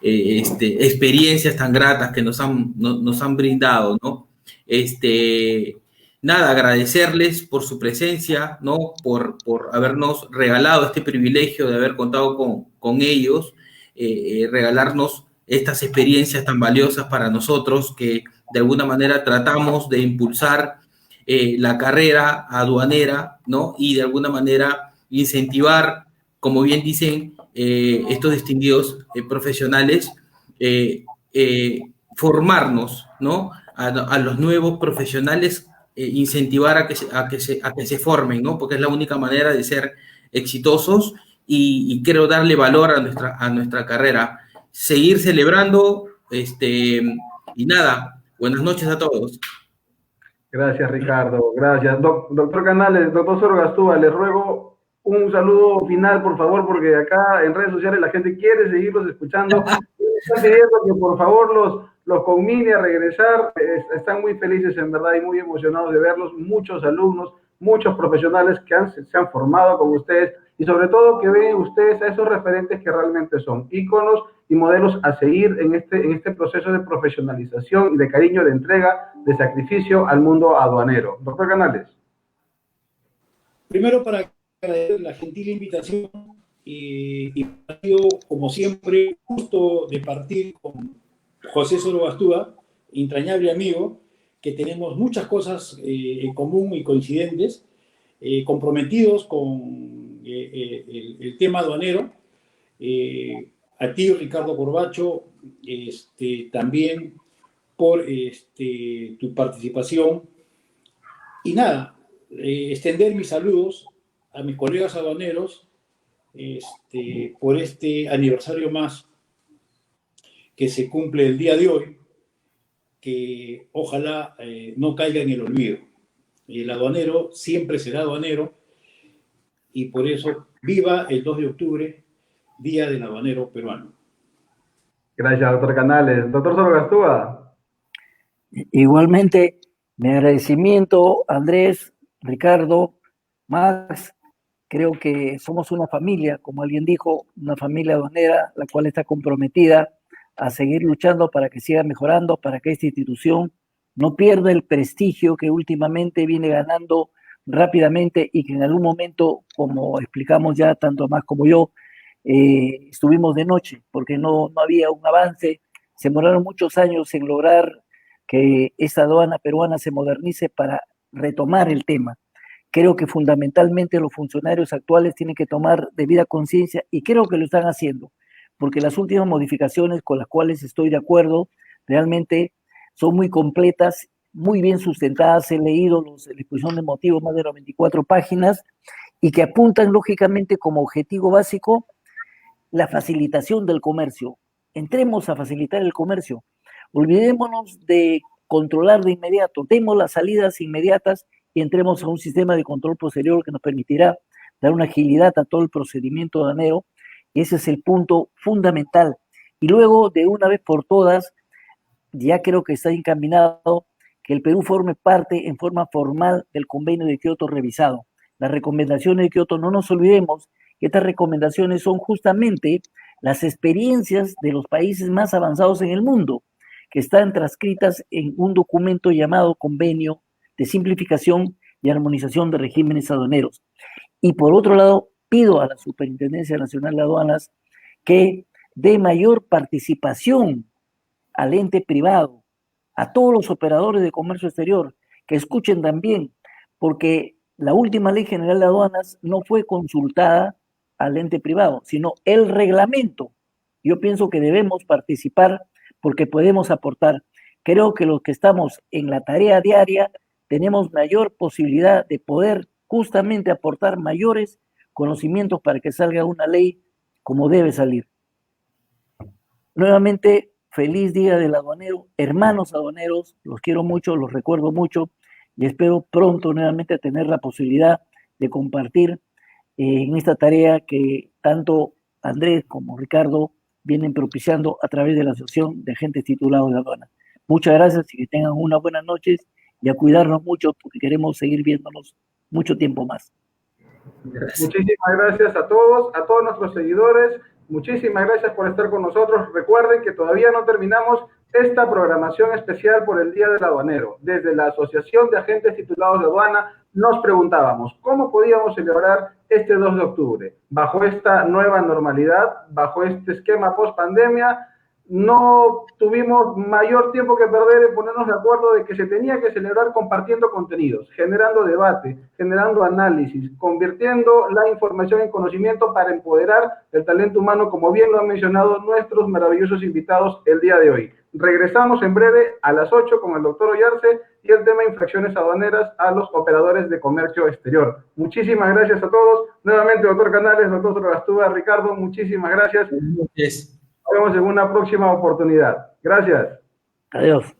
experiencias tan gratas que nos han brindado, ¿no? Nada, agradecerles por su presencia, ¿no? Por habernos regalado este privilegio de haber contado con ellos, regalarnos estas experiencias tan valiosas para nosotros que de alguna manera tratamos de impulsar la carrera aduanera, ¿no? Y de alguna manera incentivar, como bien dicen estos distinguidos profesionales, formarnos, ¿no? A los nuevos profesionales, incentivar a que se formen, ¿no? Porque es la única manera de ser exitosos y creo darle valor a nuestra carrera. Seguir celebrando, y nada, buenas noches a todos. Gracias, Ricardo. Gracias. Doctor Canales, doctor Sorgastúa, les ruego un saludo final, por favor, porque acá en redes sociales la gente quiere seguirlos escuchando. Están pidiendo que por favor los conmine a regresar. Están muy felices, en verdad, y muy emocionados de verlos. Muchos alumnos, muchos profesionales que se han formado con ustedes y sobre todo que ven ustedes a esos referentes que realmente son íconos y modelos a seguir en este proceso de profesionalización y de cariño, de entrega, de sacrificio al mundo aduanero. Doctor Canales. Primero, para agradecer la gentil invitación y ha sido, como siempre, gusto de partir con José Sorgastúa, entrañable amigo, que tenemos muchas cosas en común y coincidentes, comprometidos con el tema aduanero. A ti, Ricardo Corbacho, también por tu participación. Y nada, extender mis saludos a mis colegas aduaneros por este aniversario más que se cumple el día de hoy, que ojalá no caiga en el olvido. El aduanero siempre será aduanero y por eso viva el 2 de octubre, Día del Aduanero Peruano. Gracias, doctor Canales. Doctor Sorgastúa. Igualmente, mi agradecimiento, Andrés, Ricardo, Max. Creo que somos una familia, como alguien dijo, una familia aduanera, la cual está comprometida a seguir luchando para que siga mejorando, para que esta institución no pierda el prestigio que últimamente viene ganando rápidamente y que en algún momento, como explicamos ya tanto Max como yo, estuvimos de noche porque no había un avance. Se demoraron muchos años en lograr que esta aduana peruana se modernice para retomar el tema. Creo que fundamentalmente los funcionarios actuales tienen que tomar debida conciencia y creo que lo están haciendo, porque las últimas modificaciones con las cuales estoy de acuerdo realmente son muy completas, muy bien sustentadas. He leído la exposición de motivos, más de 94 páginas, y que apuntan lógicamente como objetivo básico la facilitación del comercio. Entremos a facilitar el comercio. Olvidémonos de controlar de inmediato, demos las salidas inmediatas y entremos a un sistema de control posterior que nos permitirá dar una agilidad a todo el procedimiento aduanero. Y ese es el punto fundamental. Y luego, de una vez por todas, ya creo que está encaminado que el Perú forme parte en forma formal del convenio de Kioto revisado. Las recomendaciones de Kioto, no nos olvidemos que estas recomendaciones son justamente las experiencias de los países más avanzados en el mundo, que están transcritas en un documento llamado Convenio de Simplificación y Armonización de Regímenes Aduaneros. Y por otro lado, pido a la Superintendencia Nacional de Aduanas que dé mayor participación al ente privado, a todos los operadores de comercio exterior, que escuchen también, porque la última Ley General de Aduanas no fue consultada al ente privado, sino el reglamento. Yo pienso que debemos participar porque podemos aportar. Creo que los que estamos en la tarea diaria tenemos mayor posibilidad de poder justamente aportar mayores conocimientos para que salga una ley como debe salir. Nuevamente, feliz Día del Aduanero. Hermanos aduaneros, los quiero mucho, los recuerdo mucho y espero pronto nuevamente tener la posibilidad de compartir en esta tarea que tanto Andrés como Ricardo vienen propiciando a través de la Asociación de Agentes Titulados de Aduana. Muchas gracias y que tengan unas buenas noches y a cuidarnos mucho porque queremos seguir viéndonos mucho tiempo más. Gracias. Muchísimas gracias a todos nuestros seguidores. Muchísimas gracias por estar con nosotros. Recuerden que todavía no terminamos esta programación especial por el Día del Aduanero. Desde la Asociación de Agentes Titulados de Aduana nos preguntábamos cómo podíamos celebrar este 2 de octubre. Bajo esta nueva normalidad, bajo este esquema post-pandemia, no tuvimos mayor tiempo que perder en ponernos de acuerdo de que se tenía que celebrar compartiendo contenidos, generando debate, generando análisis, convirtiendo la información en conocimiento para empoderar el talento humano, como bien lo han mencionado nuestros maravillosos invitados el día de hoy. Regresamos en breve a las 8 con el doctor Ollarse y el tema de infracciones aduaneras a los operadores de comercio exterior. Muchísimas gracias a todos. Nuevamente, doctor Canales, doctor Sorgastúa, Ricardo, muchísimas gracias. Nos vemos en una próxima oportunidad. Gracias. Adiós.